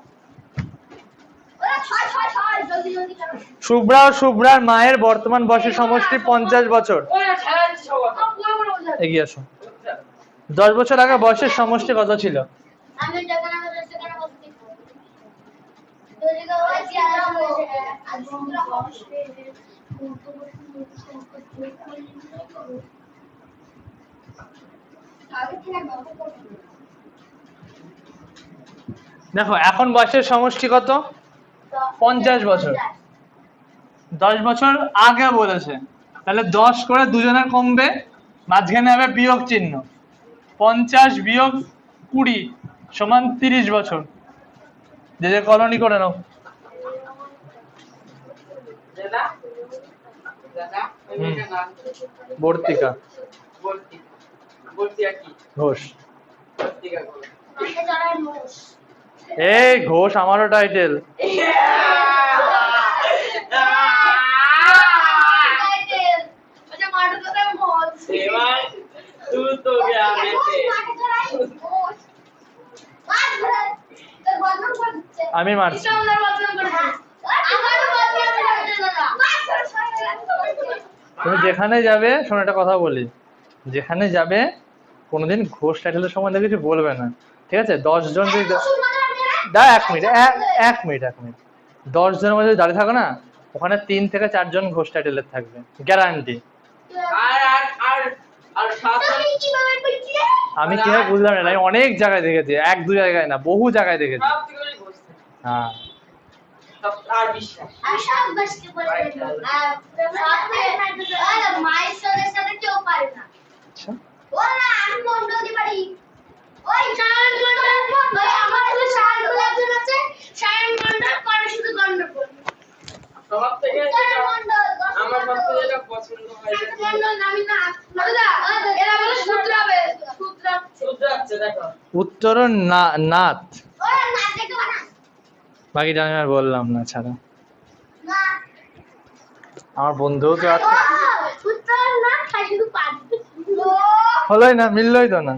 ওরা ছয় ছয় ছয় জলদি জলদি করো শুভ্রা ও শুভ্রার মায়ের বর্তমান বয়সের সমষ্টি 50 বছর। ওরা ঠেলা দিচ্ছে সবার। পুরো পুরো বোঝা এগিয়ে আসো। 10 বছর আগে বয়সের সমষ্টি কত ছিল? আমি যখন আমাদের সেখানে দেখো এখন বয়সের সমষ্টি কত? 50 বছর। 10 বছর আগে বলেছে, তাহলে 10 করে দুজনের কমবে, মাঝখানে হবে বিয়োগ চিহ্ন। 50 বিয়োগ 20 সমান 30 বছর। যে কলোনি করে নাও। দাদা দাদা ওই মেয়েটার নাম কি? বর্তিকা বর্তিয়া কি? ঘোষ। বর্তিকা ঘোষ। এই ঘোষ আমারও টাইটেল। এবার তুই তো গিয়া বেঁচে। আমি মারছি। তুমি যেখানে যাবে, শোনো একটা কথা বলি, যেখানে যাবে কোনোদিন ঘোষ টাইটেলের সম্বন্ধে কিছু বলবে না, ঠিক আছে? 10 জন যদি এক মিনিট 10 জনের মধ্যে দাঁড়িয়ে থাকো না, ওখানে 3 থেকে 4 জন ঘোষ টাইটেলের থাকবে, গ্যারান্টি। আর সাত আমি কিভাবে বুঝলাম না, আমি অনেক জায়গায় দেখেছি, 1-2 জায়গায় না, বহু জায়গায় দেখেছি। সব থেকে বেশি ঘোষ। হ্যাঁ আর বিশ্বাস। আচ্ছা তোমার থেকে আমার সবচেয়ে যেটা পছন্দ হয় শুধরাচ্ছে দেখো। উত্তর নাথ। বাকিটা আমি আর বললাম না ছাড়া। আমার বন্ধুও তো আছে। হলোই না, মিললই তো না।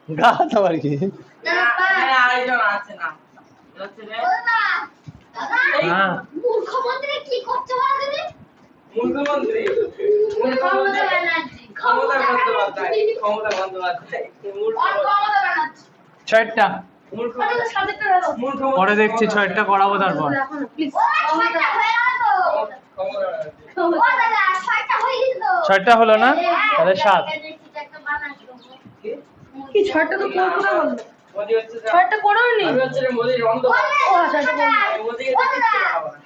গাছ আবার কি? এখানে আরেকজন আছে না হচ্ছে রে হ্যাঁ মুখ্যমন্ত্রী কি করছে বলো তুমি? মুখ্যমন্ত্রী ক্ষমতা বন্দ্যোপাধ্যায়। ক্ষমতা বন্দ্যোপাধ্যায় ছয়টা পরে দেখছি, 6টা করাবো তারপর। ক্ষমতা 6টা হলো না, তাহলে 7। কি 6টা তো কোনটা বললো? মোদি হচ্ছে 6টা করেওনি। আমি হচ্ছে রে মোদির অন্ধ। ও 6টা বললো। মোদিকে দেখতে খাবো না।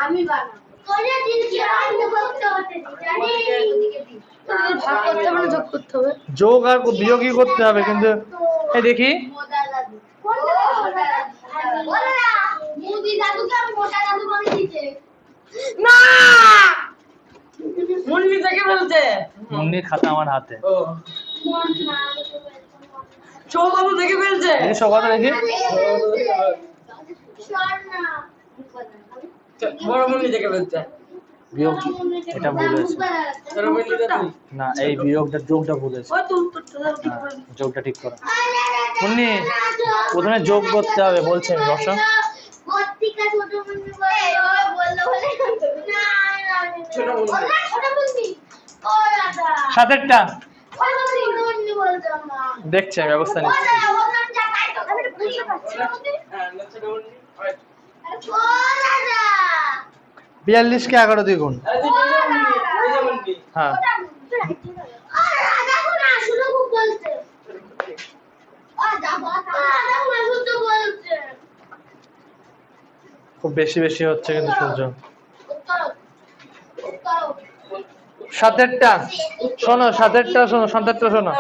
আমি বানাবো তোরে দিন কি রান্না করতে হতে জানি ভাগ করতে হবে না, যোগ করতে হবে? যোগ আর বিয়োগই করতে হবে, কিন্তু এই দেখি মোটা দাদু বলে না মোদি দাদুকে আর মোটা দাদু বলে দিতে না মুন্নি থেকে বলছে মুন্নির খাতা আমার হাতে। ও চৌকানো থেকে ফেলছে। এই সব কথা দেখি। স্বর্ণা বড় মুন্নি থেকে ফেলছে। বিয়োগ এটা ভুল হয়েছে। বড় মুন্নিটা তুই। না, এই বিয়োগটা যোগটা ভুল হয়েছে। ওই তো উত্তরটা দাও, ঠিক করে হ্যাঁ, যোগটা ঠিক করো। মুন্নি প্রথমে যোগ করতে হবে বলছে, বসো। পত্রিকা ছোট মুন্নি বলে বললো বলে না ছোট মুন্নি। ছোট মুন্নি ও দাদা 7টা ওই মুন্নি বলতাম না দেখছি, আমি ব্যবস্থা নিচ্ছি। ওর নাম যা তাই তো আমি বুঝতে পারছি না হ্যাঁ ছোট মুন্নি। ও দাদা 42 কে 11 দিয়ে গুণ। আরে তুই নিজে মুন্নি। হ্যাঁ দেখো না শুনো খুব বলছে দেখো না শুনতে বলছে খুব বেশি বেশি হচ্ছে কিন্তু সূর্য। উত্তর উত্তর 7টা শোনো, 7টা শোনো, 7টা শোনো।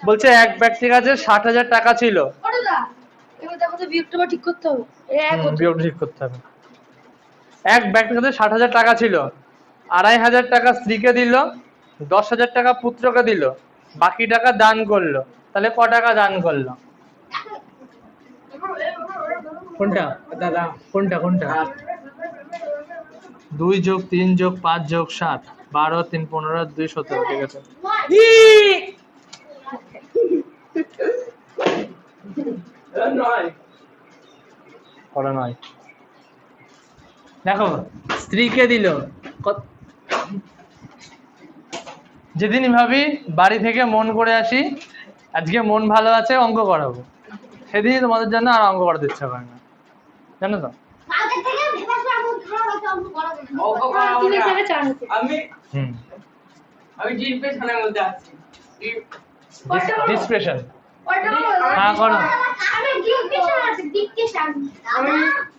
বলছে এক ব্যক্তির কাছে 60,000 টাকা ছিল। ওটা দা এবার দেখো তো বিয়োগটা ঠিক করতে হবে। বিয়োগটা ঠিক করতে হবে। এক ব্যক্তির কাছে 60,000 টাকা ছিল, 2,500 টাকা স্ত্রীকে দিল, 10,000 টাকা পুত্রকে দিল, বাকি টাকা দান করলো। তাহলে ক টাকা দান করলো? কোনটা দাদা কোনটা কোনটা? 2 + 3 + 5 + 7 12 3 15 2 17। ঠিক আছে। নয় করা নয়। দেখো স্ত্রীকে দিল, যেদিন ভাবি বাড়ি থেকে মন করে আসি আজকে মন ভালো আছে, অঙ্ক করাবো। সেদিনই তোমাদের জন্য আর অঙ্ক করাতে ইচ্ছা করে না, জানো তো? কালকে থেকে ভেবেছিলাম আমি খারাপ আছে অঙ্ক করাবো না। অঙ্ক করাবো তিন না। থেকে 4 হতে হুম, আমি ডিপ্রেশনের মধ্যে আছি। ডিসপ্রেশন। ওটা বলো হ্যাঁ করো। আমি ডিকটেশন আছে ডিকটেশন।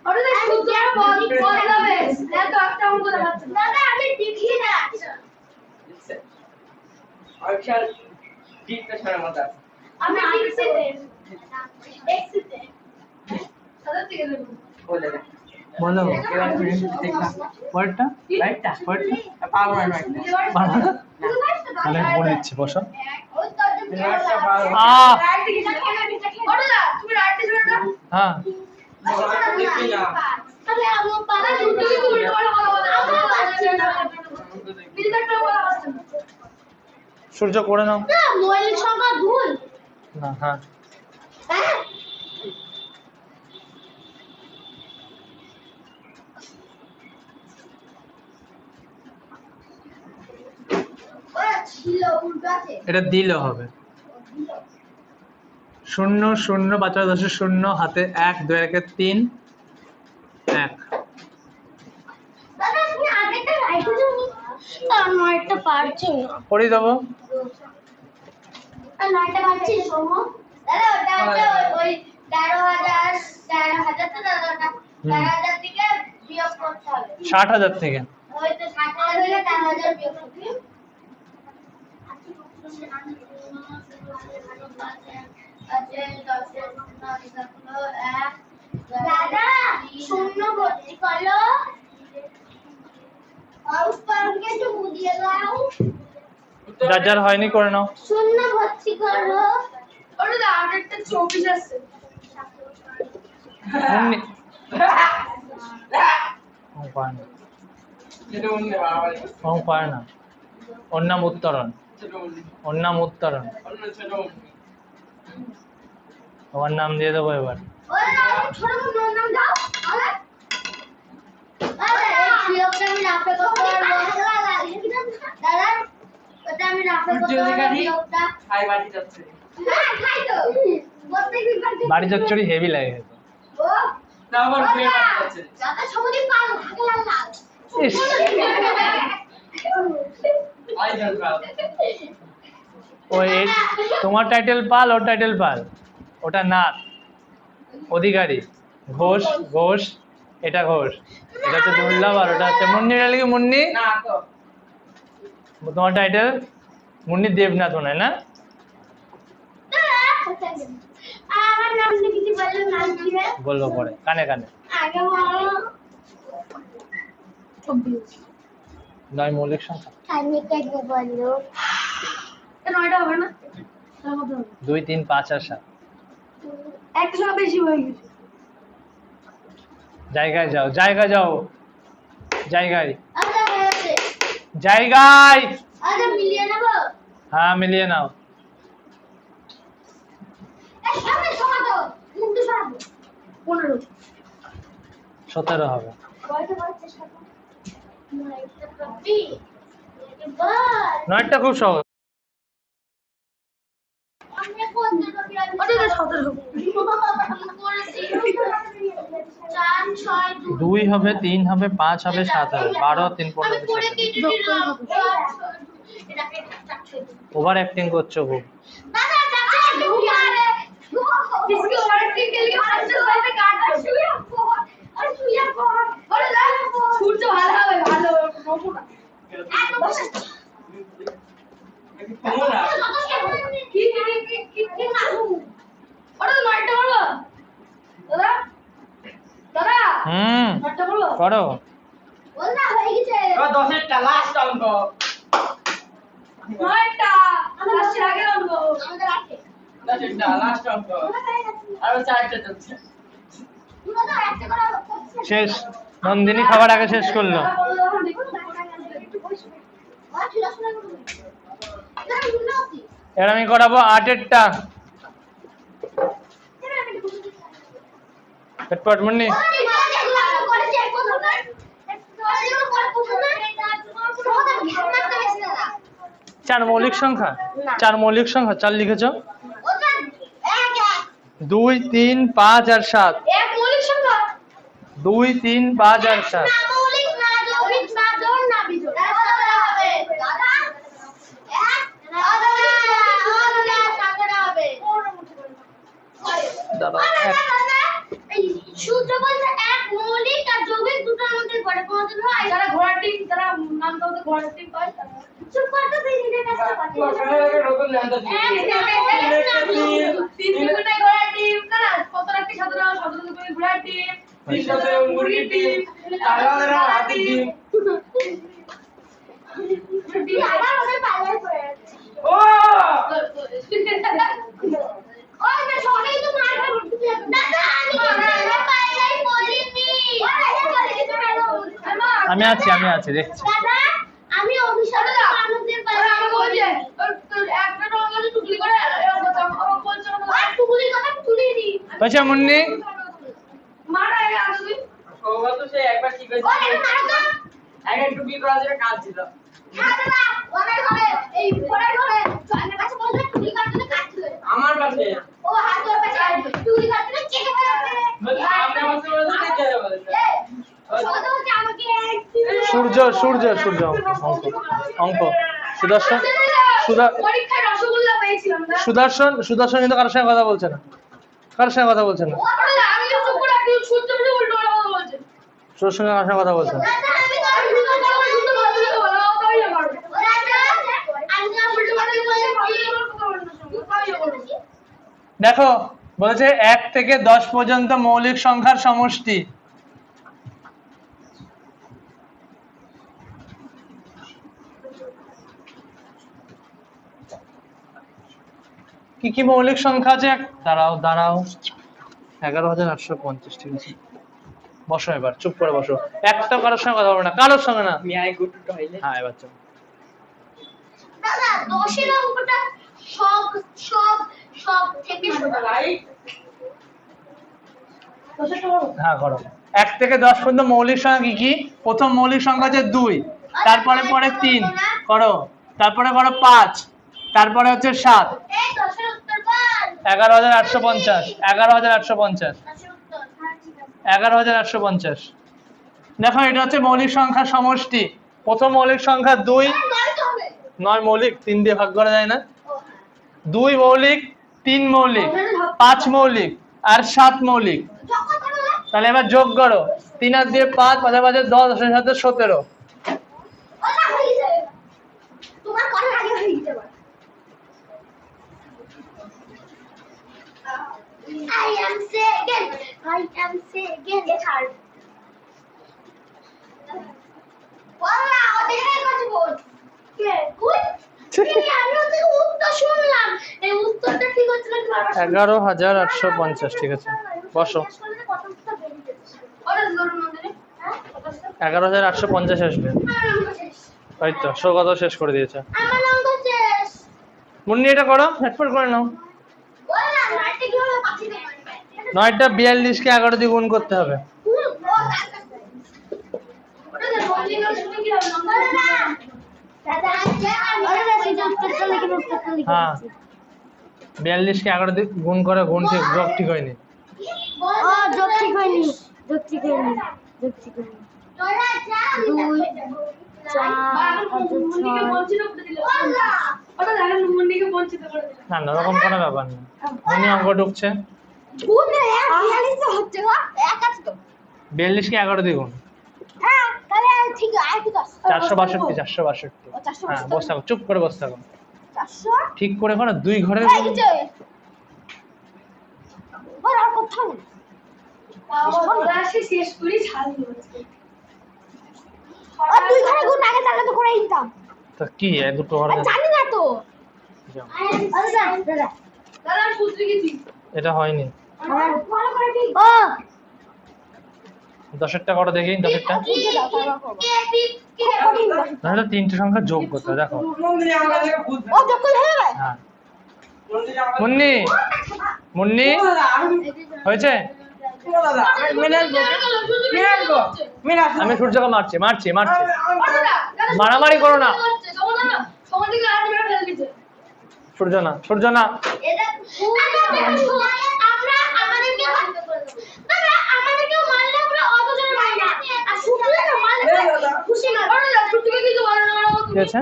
ওটা তো শুদ্ধ বল যাবে এত একটা অঙ্ক দেখাচ্ছে দাদা আমি ডিকটেশন আছে। অক্ষর ডিপ্রেশনের মধ্যে আছে। আমি ডিকটেশন এক্সিতে সাদা থেকে দেবো বলে দে। বলো এবার তুমি দেখলাম পরেরটা, রাইটটা পরেরটা পারবো না রাইটটা। পারবে না? তাহলে বলে দিচ্ছি, বসো। রাইটটা পারবো না। আহ রাইট থেকে ওটা না তুমি রাইট থেকে না হ্যাঁ, দেখি না। তাহলে আমি পারা তুমি তুমি বলো আমরা পাচ্ছি না। মিলটা বলা হচ্ছে সূর্য করে নাও। না মৌলিক সংখ্যা ভুল। না, হ্যাঁ হ্যাঁ ওরা ছিল উল্টাতে এটা দিলে হবে। 0 0 5 10 0 হাতে 1 2 1 3 1। দাদা তুমি আগেটা রাইটে যাও আর নয়টা পারছি না পড়ি দেবো। আর নয়টা পারছি সোমো দাদা ওটা ওই 13,000 তো দাদা ওটা 13,000 থেকে বিয়োগ করতে হবে 60,000 থেকে। ওই তো 60,000 হলে 13,000 বিয়োগ করতে হবে দাদা শূন্য ভর্তি করো আর উপরকে একটু বুঝিয়ে দাও যার যার হয়নি করে নাও। শূন্য ভর্তি করো ওটা না আগেরটা 24 আছে উন্নি- ও পারে না, যেটা অন্য বাড়াবাড়ি। ও পারে না। ওর নাম উত্তরণ, ছোট অন্য। ওর নাম উত্তরণ। অন্য ছোট অন্য। তোমার নাম দিয়ে দেবো এবার। ওরে না ছোট ছোট নাম দাও আরে আরে এই বিয়োগটা আমি রাফে করতে পারবো দাদা ওটা আমি রাফে করতে পারবো বিয়োগটা খাই বাড়ি যাচ্ছে। হ্যাঁ খাই তো প্রত্যেকদিন খাই বাড়ি চচ্চড়ি হেভি লাগে খেতে। ও না আমার ঘুরে বাড়ি যাচ্ছে। দাদা সবদিন পালো থাকে লাল লাল ইস, আই জান পাল। ওই তোমার টাইটেল পাল, ওর টাইটেল পাল। ওটা নাথ, অধিকারী, ঘোষ ঘোষ, এটা ঘোষ, এটা হচ্ছে দুর্লভ, আর ওটা হচ্ছে মুন্নি। এটা লিখে মুন্নি। না তো। তোমার টাইটেল মুন্নি দেবনাথ মনে হয় না? আমার নাম লিখেছি বললো নাম কি রে বলবো পরে, কানে কানে। আগে বলো 24 নয় মৌলিক সংখ্যা। আমি কেটে বললো এটা নয়টা হবে না তার মধ্যে হবে 2 3 5 আর 7। একটা সঙ্গে বেশি হয়ে গেছে জায়গায় যাও, জায়গায় যাও, জায়গায় আচ্ছা হয়েছে জায়গায়। আচ্ছা মিলিয়ে নেবো হ্যাঁ মিলিয়ে নাও। এই সামনে সরাতো মুখটা সরাতো 15 17 হবে। বলতে বলার চেষ্টা কর নয়টা কপি এবার 9টা খুব সহজ। আমি কোনটা কপি ওটা তো 17 করেছি 4 6 2 2 হবে, 3 হবে, 5 হবে, 7 হবে, 12 3 আমি 15 করে 17। কেটে দিলাম এটাকে চাচ্ছে ওভার অ্যাক্টিং করছো খুব। দাদা চাচ্ছে ঘুমারে इसके और के लिए आंसर বাইরে কাট শুয়ে পড় আর শুয়ে পড় ওরে দাও সূর্য ভালো হবে ভালো হবে না এত বসে একটু কমো না। কি মারু ওরে নয়টা বলো দাদা দাদা হুম, নয়টা বলো করো। বল না হয়ে গেছে এবার 10 টা লাস্ট অঙ্ক। নয়টা লাস্টের আগে অঙ্ক আমাদের আছে 10 টা লাস্ট অঙ্ক। আর 4টা চলছে। তোমরা তো একটা করে করছে শেষ। নন্দিনী খাবার আগে শেষ করলো। এবার আমি করাবো 8এরটা। চটপট মুন্নি। চার মৌলিক সংখ্যা, 4 মৌলিক সংখ্যা 4 লিখেছো। 2 3 5 আর 7 এক মৌলিক সংখ্যা 2 3 5 আর 7 না মৌলিক না যৌগিক না জোড় না বিজোড় দাদা হবে দাদা এক দাদা সাগর হবে দাদা এই সূত্র বলছে এক মৌলিক আর যৌগিক দুটোর মধ্যে পড়ে কোনদিন হয় যারা ঘোড়ার টিম যারা নাম দাও তো ঘোড়ার টিম পায় চুপ কর তো তুই নিজের কাছে পাঠিয়ে তিন দুগুণে ঘোড়ার টিম না 17 টি 17 দুগুণে ঘোড়ার টিম 3 মুরগি টিম 4 হাতি টিম তুই আবার ওদের পাল্লায় পড়ে যাচ্ছে ও ওই না সবাই তো মার খাবে দাদা আমি পাল্লায় পড়িনি আমি আছি দেখছি দাদা আমি অভিশাপে মানুষদের পাল্লায় আমাকে বলছে একটা রঙে টুকলি করে আমাকে বলছে আর টুকুলি কথা তুলিয়ে দি আচ্ছা মুন্নি মারা আগে আসবি সৌগত তো সে একবার কি করেছে ওই মারো তো আগে টুপি করা যেটা কাজ ছিল হ্যাঁ দাদা ওনার ঘরে এই পড়ার ঘরে আমার কাছে বলছে টুকুলি কাটতে কাটছিল আমার কাছে ও হাত ধরে কাছে টুকুলি কাটতে কেটে ফেলতে সামনে বসে বসে দেখে যাবে ছোট হচ্ছে আমাকে সূর্য অঙ্ক সুদর্শন পরীক্ষায় রসগোল্লা পেয়েছিলাম না সুদর্শন কিন্তু কারোর সঙ্গে কথা বলছে না আমি তো চুপ করে আছি সূর্য উল্টো কথা বলছে সুদর্শন সঙ্গে কারোর সঙ্গে কথা বলছে না দাদা আমি তো সূর্য ভালো বলো তাই আমার দাদা আমি তো উল্টো কথা বলছি দেখো বলেছে 1 থেকে 10 পর্যন্ত মৌলিক সংখ্যার সমষ্টি কি কি মৌলিক সংখ্যা আছে দাঁড়াও 11,850 ঠিক আছে বসো এবার চুপ করে বসো একটা কারোর সঙ্গে কথা বলবে না কারোর সঙ্গে না me I go to toilet হ্যাঁ এবার চলো দাদা 10 এর অঙ্কটা সব থেকে ছোট লাইক হ্যাঁ করো 1 থেকে 10 পর্যন্ত মৌলিক সংখ্যা কি কি প্রথম মৌলিক সংখ্যা হচ্ছে 2 তারপরে 3 করো তারপরে করো 5 তারপরে হচ্ছে 7 এই 10 এর উত্তর বল 11,850 11,850 10 এর উত্তর হ্যাঁ ঠিক আছে 11,850 দেখো এটা হচ্ছে মৌলিক সংখ্যার সমষ্টি প্রথম মৌলিক সংখ্যা 2 নয় তো হবে 9 মৌলিক 3 দিয়ে ভাগ করা যায় না ও হ্যাঁ 2 মৌলিক 3 মৌলিক 5 মৌলিক আর 7 মৌলিক যখন করো না তাহলে এবার যোগ করো 3 আর দিয়ে 5 5 আর 5 10 10 এর সাথে 17 ওটা হয়ে যাবে তোমার করার আগে হয়ে যেতে পারে I am second. Third. ওয়াল্লাহ ওদের কাছে বল কে তুই আমি ওদের উত্তর শুনলাম এই উত্তরটা ঠিক হচ্ছে না বারবার 11,850 ঠিক আছে বসো ওরা জোর মন্দিরে 11,850 আসবে ওই তো কত শেষ করে দিয়েছে আমার নাম তো শেষ মুন্নি এটা করো ঝটপট করে নাও ওয়াল্লাহ নাটে কি হলো পাচ্ছি না 9টা 42 কে 11 দিয়ে গুণ করতে হবে ওটা যে মন্দিরে শুনে কি হবে নাম্বার দাদা আরে না সেটা উত্তরটা লিখে উত্তরটা লিখে হ্যাঁ 42 কে 11 দিয়ে গুণ করে গুণ ঠিক যোগ ঠিক হয়নি ও যোগ ঠিক হয়নি তোরা যা 2 মন্দিরে বলছিল করে দিলে ওটা জানেন মন্দিরে বলছিল করে দিলে না না ওরকম কোনো ব্যাপার না মুন্নি অঙ্ক ঢুকছে গুণে এক তো হচ্ছে গো এক আছে তো 42 কে 11 দিয়ে গুণ হ্যাঁ তাহলে ঠিক আছে আর কি 462 হ্যাঁ বস থাকো চুপ করে বস থাকো 400 ঠিক করে করো দুই ঘরের এই যে ওর আর কোথাও নেই ওরা শেষ করি ছাল দিয়েছে আর 2 ঘরে গুণ আগে তাহলে তো করে দিতাম তো কি এই দুটো ঘরে জানি না তো যাও। দাদা দাদা সূত্র গেছি এটা হয়নি আমার ভালো করে ঠিক ও 10এরটা করো দেখি 10এরটা তাহলে তিনটে সংখ্যা যোগ করতে হবে, দেখো মন্দিরে আমরা থেকে বুঝতে ও যত হয়ে গেল হ্যাঁ মন্দিরে আমরা মুন্নি হয়েছে আমি সূর্যকে মারছি মারামারি করো না সূর্য না আমরা কি আছে?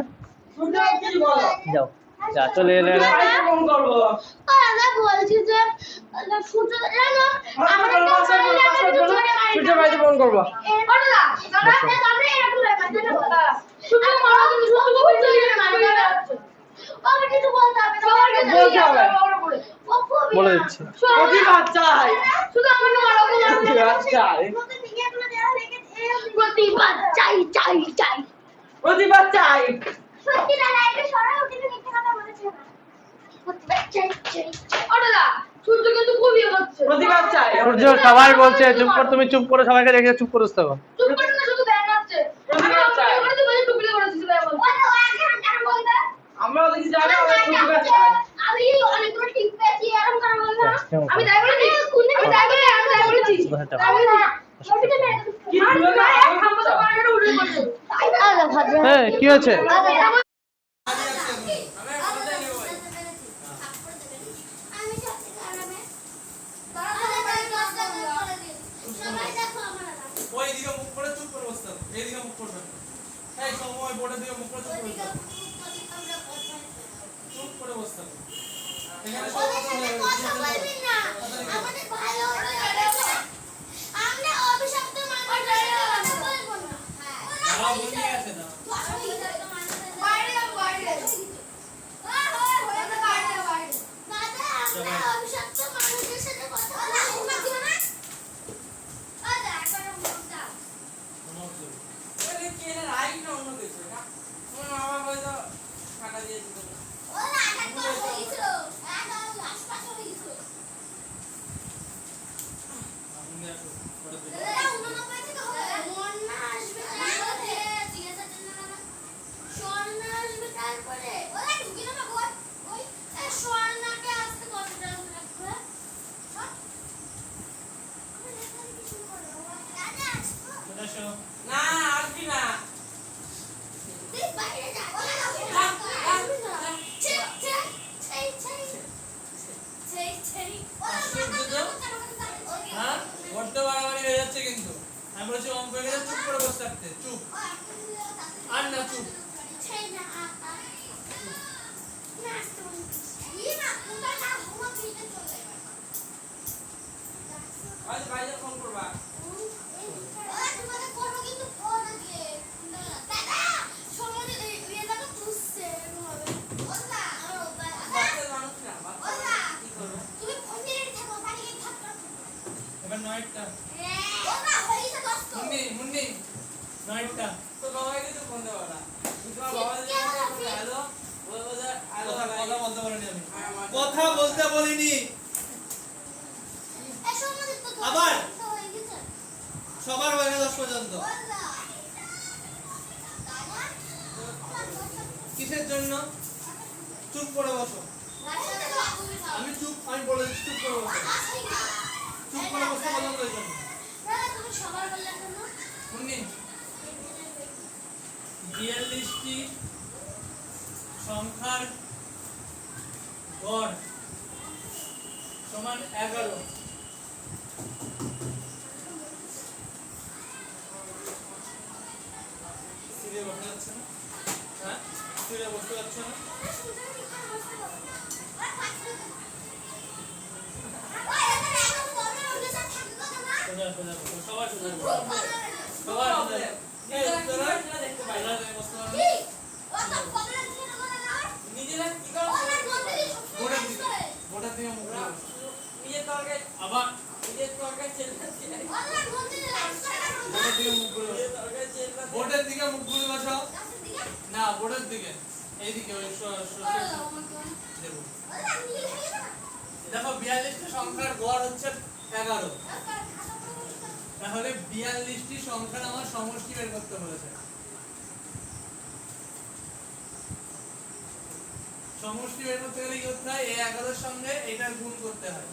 যাও যা চলে এলে এলে। ফোন করবো আমরা বলছি যে সূর্য জানো আমাদের সূর্য ভাইকে ফোন করবো ওটা আমরা এরকম লাগে না সূর্য মারা তুমি সূর্য বলতে দিলে মারা যাচ্ছে ওকে কিছু বলতে হবে বলতে হবে। বলে দিচ্ছি। প্রতিবাদ চাই শুধু আমাকে মারা প্রতিবাদ চাই প্রতিবাদ চাই চাই চাই প্রতিবাদ চাই সত্যি না লাইভে সরা উঠে মিথ্যে কথা বলেছে না প্রতিবাদ চাই চাই ওটা সূর্য কিন্তু খুবই হচ্ছে প্রতিবাদ চাই সূর্য সবাই বলছে চুপ কর, তুমি চুপ করে সবাইকে দেখে চুপ করে থাকো। চুপ করে না শুধু ব্যান আছে প্রতিবাদ চাই। আমি তো বলে টুকলি করেছিস ব্যান বল ওটা আগে হাজার বলতে আমরা দেখি যাবে প্রতিবাদ চাই আমি অনেকগুলো টিপ পেয়েছি এরকম করে বলবো আমি তাই বলেছি আমি তাই বলেছি তাই বলেছি কি বলবো হ্যাঁ কি হয়েছে? ওইদিকে মুখ করে চুপ করে বসতে হবে, এইদিকে মুখ করবে না। এই সময় বোর্ডের দিকে মুখ করে চুপ করে বসতে হবে। চুপ করে বসতে হবে। এখানে সব কথা হয়ে গেছে। আমাদের ভালো আমরা অভিশপ্ত মানুষ বলবো না দাঁড়াও, বন্ধু আছে না। বাইরে বাইরে দাদা আমরা অভিশপ্ত মানুষের সাথে কথা বলবো না আদা এখন মোটা ওরে কি এর রাইট না অন্য কিছু না? তোমার বাবা হয়তো কাটা দিয়েছে তো। ওরা আঘাত করা হয়েছিল একদম আশপাশ হয়েছিল আপনি দেখো বোর্ডের দিকে। দাদা 89 থেকে হবে মন্না আসবে তারপরে জিজ্ঞাসা করলাম স্বর্ণা আসবে তারপরে ওরা ঢুকে না গোল ওই স্বর্ণাকে আসতে কত টাইম লাগবে আমি লেখালেখি কি শুরু করব দাদা আসবো চলে এসো। না আর কি না তুই বাইরে যা ওরা check check check check check হ্যাঁ বড্ড বাড়াবাড়ি হয়ে যাচ্ছে কিন্তু। আমি বলছি অঙ্ক হয়ে গেলে চুপ করে বসে থাকতে। চুপ আর না চুপ। আজ ভাইজান ফোন করবা। বাচ্চা মানুষ না, বাচ্চা কি করবে? এবার নয়টা। মুন্নি নয়টা। তো বাবাকে কিছু ফোন দেবো না। তোমার বাবা যদি হ্যালো বলবো যে হ্যালো কথা বলতে বলিনি আমি। কথা বলতে বলিনি। আবার? সবার হয়ে গেল 10 পর্যন্ত। কিসের জন্য? চুপ করে বসো। আমি চুপ, আমি বলে দিচ্ছি চুপ করে বসো। চুপ করে বসতে বললাম তো এই জন্য। মুন্নি 42টি সংখ্যার গড় সমান 11। সিরিয়াল বসতে যাচ্ছে না? হ্যাঁ সিরিয়াল বসতে যাচ্ছে না? সোজা সোজা বসো, সবাই সোজা বসো। সবাই সোজা। এই তোরা দেখতে পাই না বসতে পারো না? নিজেরা কি করো? বোর্ডের দিকে মুখ করে বসো। নিজের তরকারি আবার নিজের তরকারি ছেড়ে দিচ্ছি। বোর্ডের দিকে মুখ করে বসো। বোর্ডের দিকে মুখ করে বসো। না বোর্ডের দিকে এইদিকে ওই দেবো। দেখো 42টি সংখ্যার গড় হচ্ছে 11। তাহলে 42টি সংখ্যার আমার সমষ্টি বের করতে বলেছে। সমষ্টি বের করতে গেলে কি করতে হয়? এই 11 এর সঙ্গে এটার গুণ করতে হয়।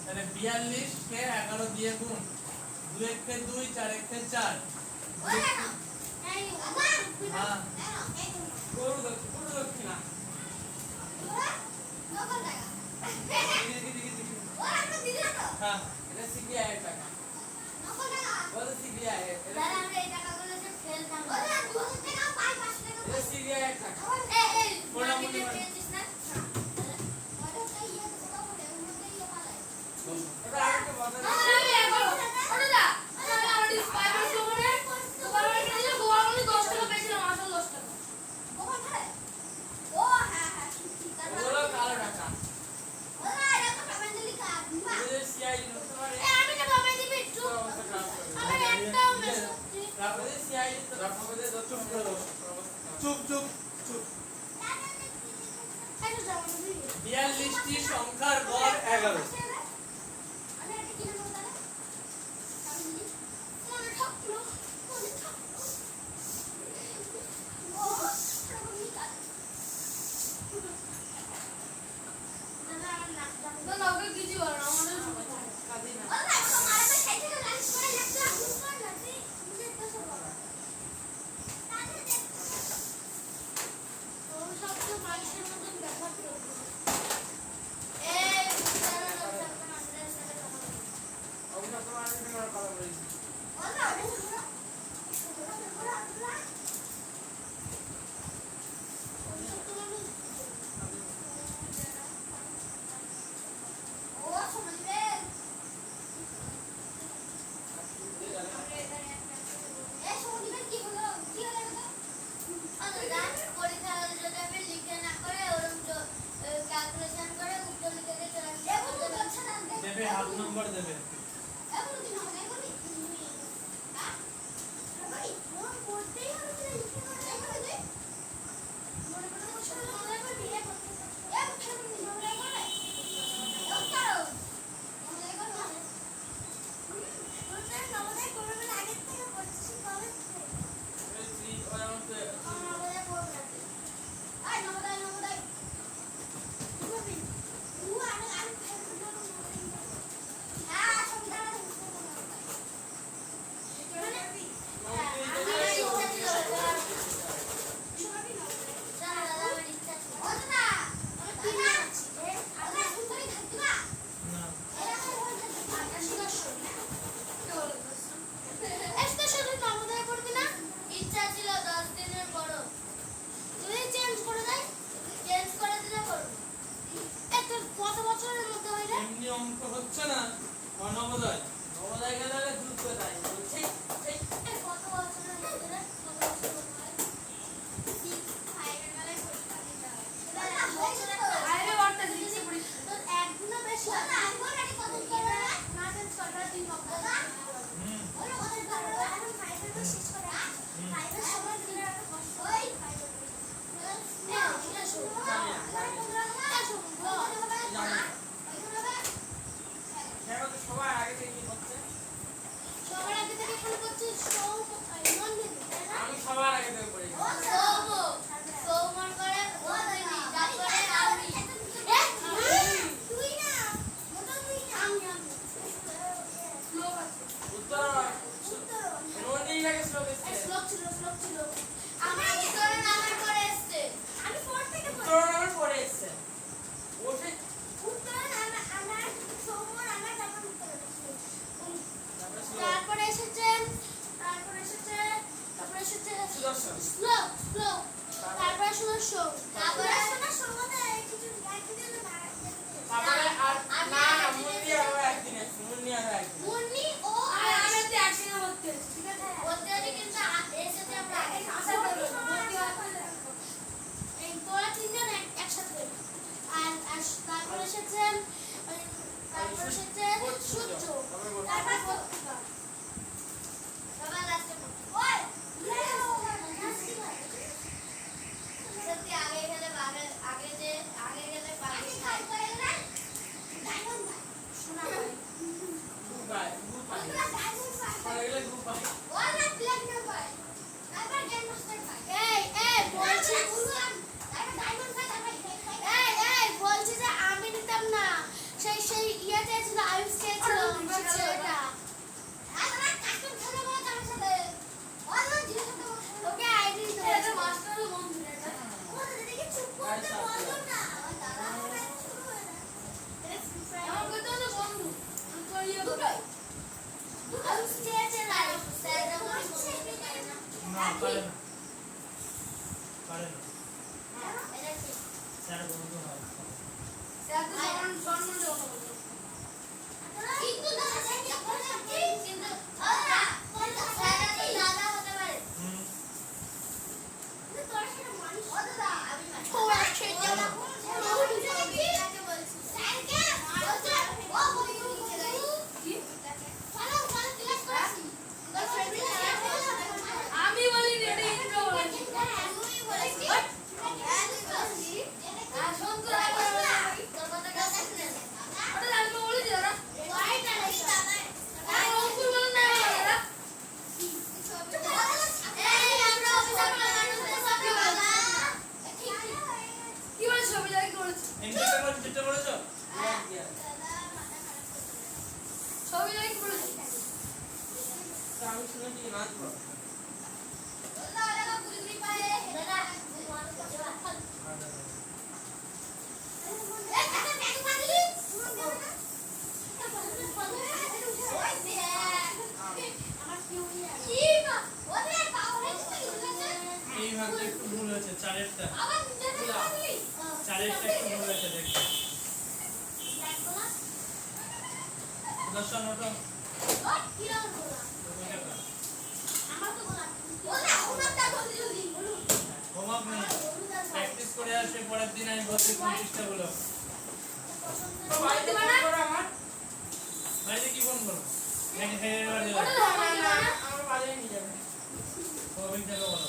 তাহলে 42 কে 11 দিয়ে গুণ। 2 1 কে 2 4 1 কে 4। হ্যাঁ করু দক্ষিণা। হ্যাঁ এটা সিবিআই এর টাকা। বলো সিবিআই এটা সিবিআই 42টি সংখ্যার গড় 11। দেবে হাফ নম্বর দেবে। এমনি অঙ্ক হচ্ছে না নবোদয়, নবোদয় গেলে যুদ্ধ তাই বলছি। সবাই আগে থেকে কি করছে? আমি সবার আগে থেকে পড়েছি। তারপরে এসেছে শ্লোক, তারপরে সুদর্শন, তারপরে মুন্নি ও তোরা তিনজন একসাথে। আর তারপরে এসেছে সূর্য, তারপর পত্রিকা, সবার লাস্টে সত্যি আগে গেলে শোনা হয় বলছি যে আমি নিতাম না, সেই ইয়ে চেয়েছিল, আয়ুষ চেয়েছিল ওকে আইডি না পারে না, পারে না, স্যার বন্ধু হয়। আমি বলি রেডি ইন্ট্রো বলি করার চেষ্টা করেছো? ছবি লাইক বলেছি আমি শুনেছি নাচবো। দাদা পুরি পায়ে দাদা এই ভাগটা একটু ভুল হয়েছে, চারেরটা একটু ভুল হয়েছে দেখতে। দর্শন ওঠো। হোমওয়ার্ক নেই, প্র্যাকটিস করে আসবে পরের দিন আমি বলছি 25টা গুলো। বাড়িতে ফোন করো আমার। বাড়িতে কি ফোন করো? নাকি হেরে বাড়ি যাবে? আমার বাড়ি নিয়ে যাবে। কবে থেকে বলো?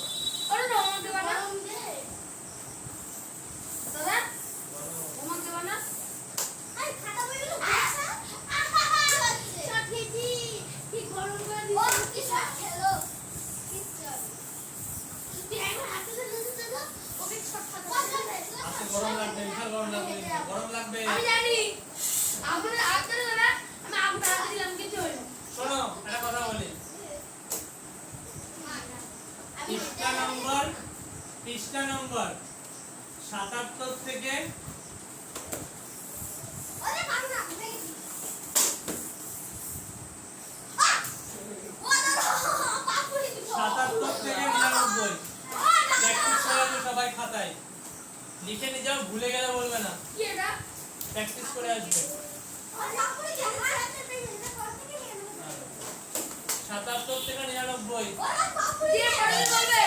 আজকে গরম লাগবে, বিশাল গরম লাগবে, গরম লাগবে। আমি জানি আপনার আপনার দাদা আমি আগুন হাতে দিলাম কিছু হলো শোনো একটা কথা বলি, পৃষ্ঠা নম্বর 77 থেকে ওরে পারু না ভেঙে দি ও দাদা পাপুরি দিব 77 থেকে 99 প্র্যাকটিস করে আসবে সবাই খাতায় লিখে নিয়ে যাও, ভুলে গেলে বলবে না, কি এটা প্র্যাকটিস করে আসবে। পাপুরি কেন হাতে ভেঙে দিতে করতে কি 77 থেকে 99 ওরা পাপুরি দিয়ে পড়ে বলবে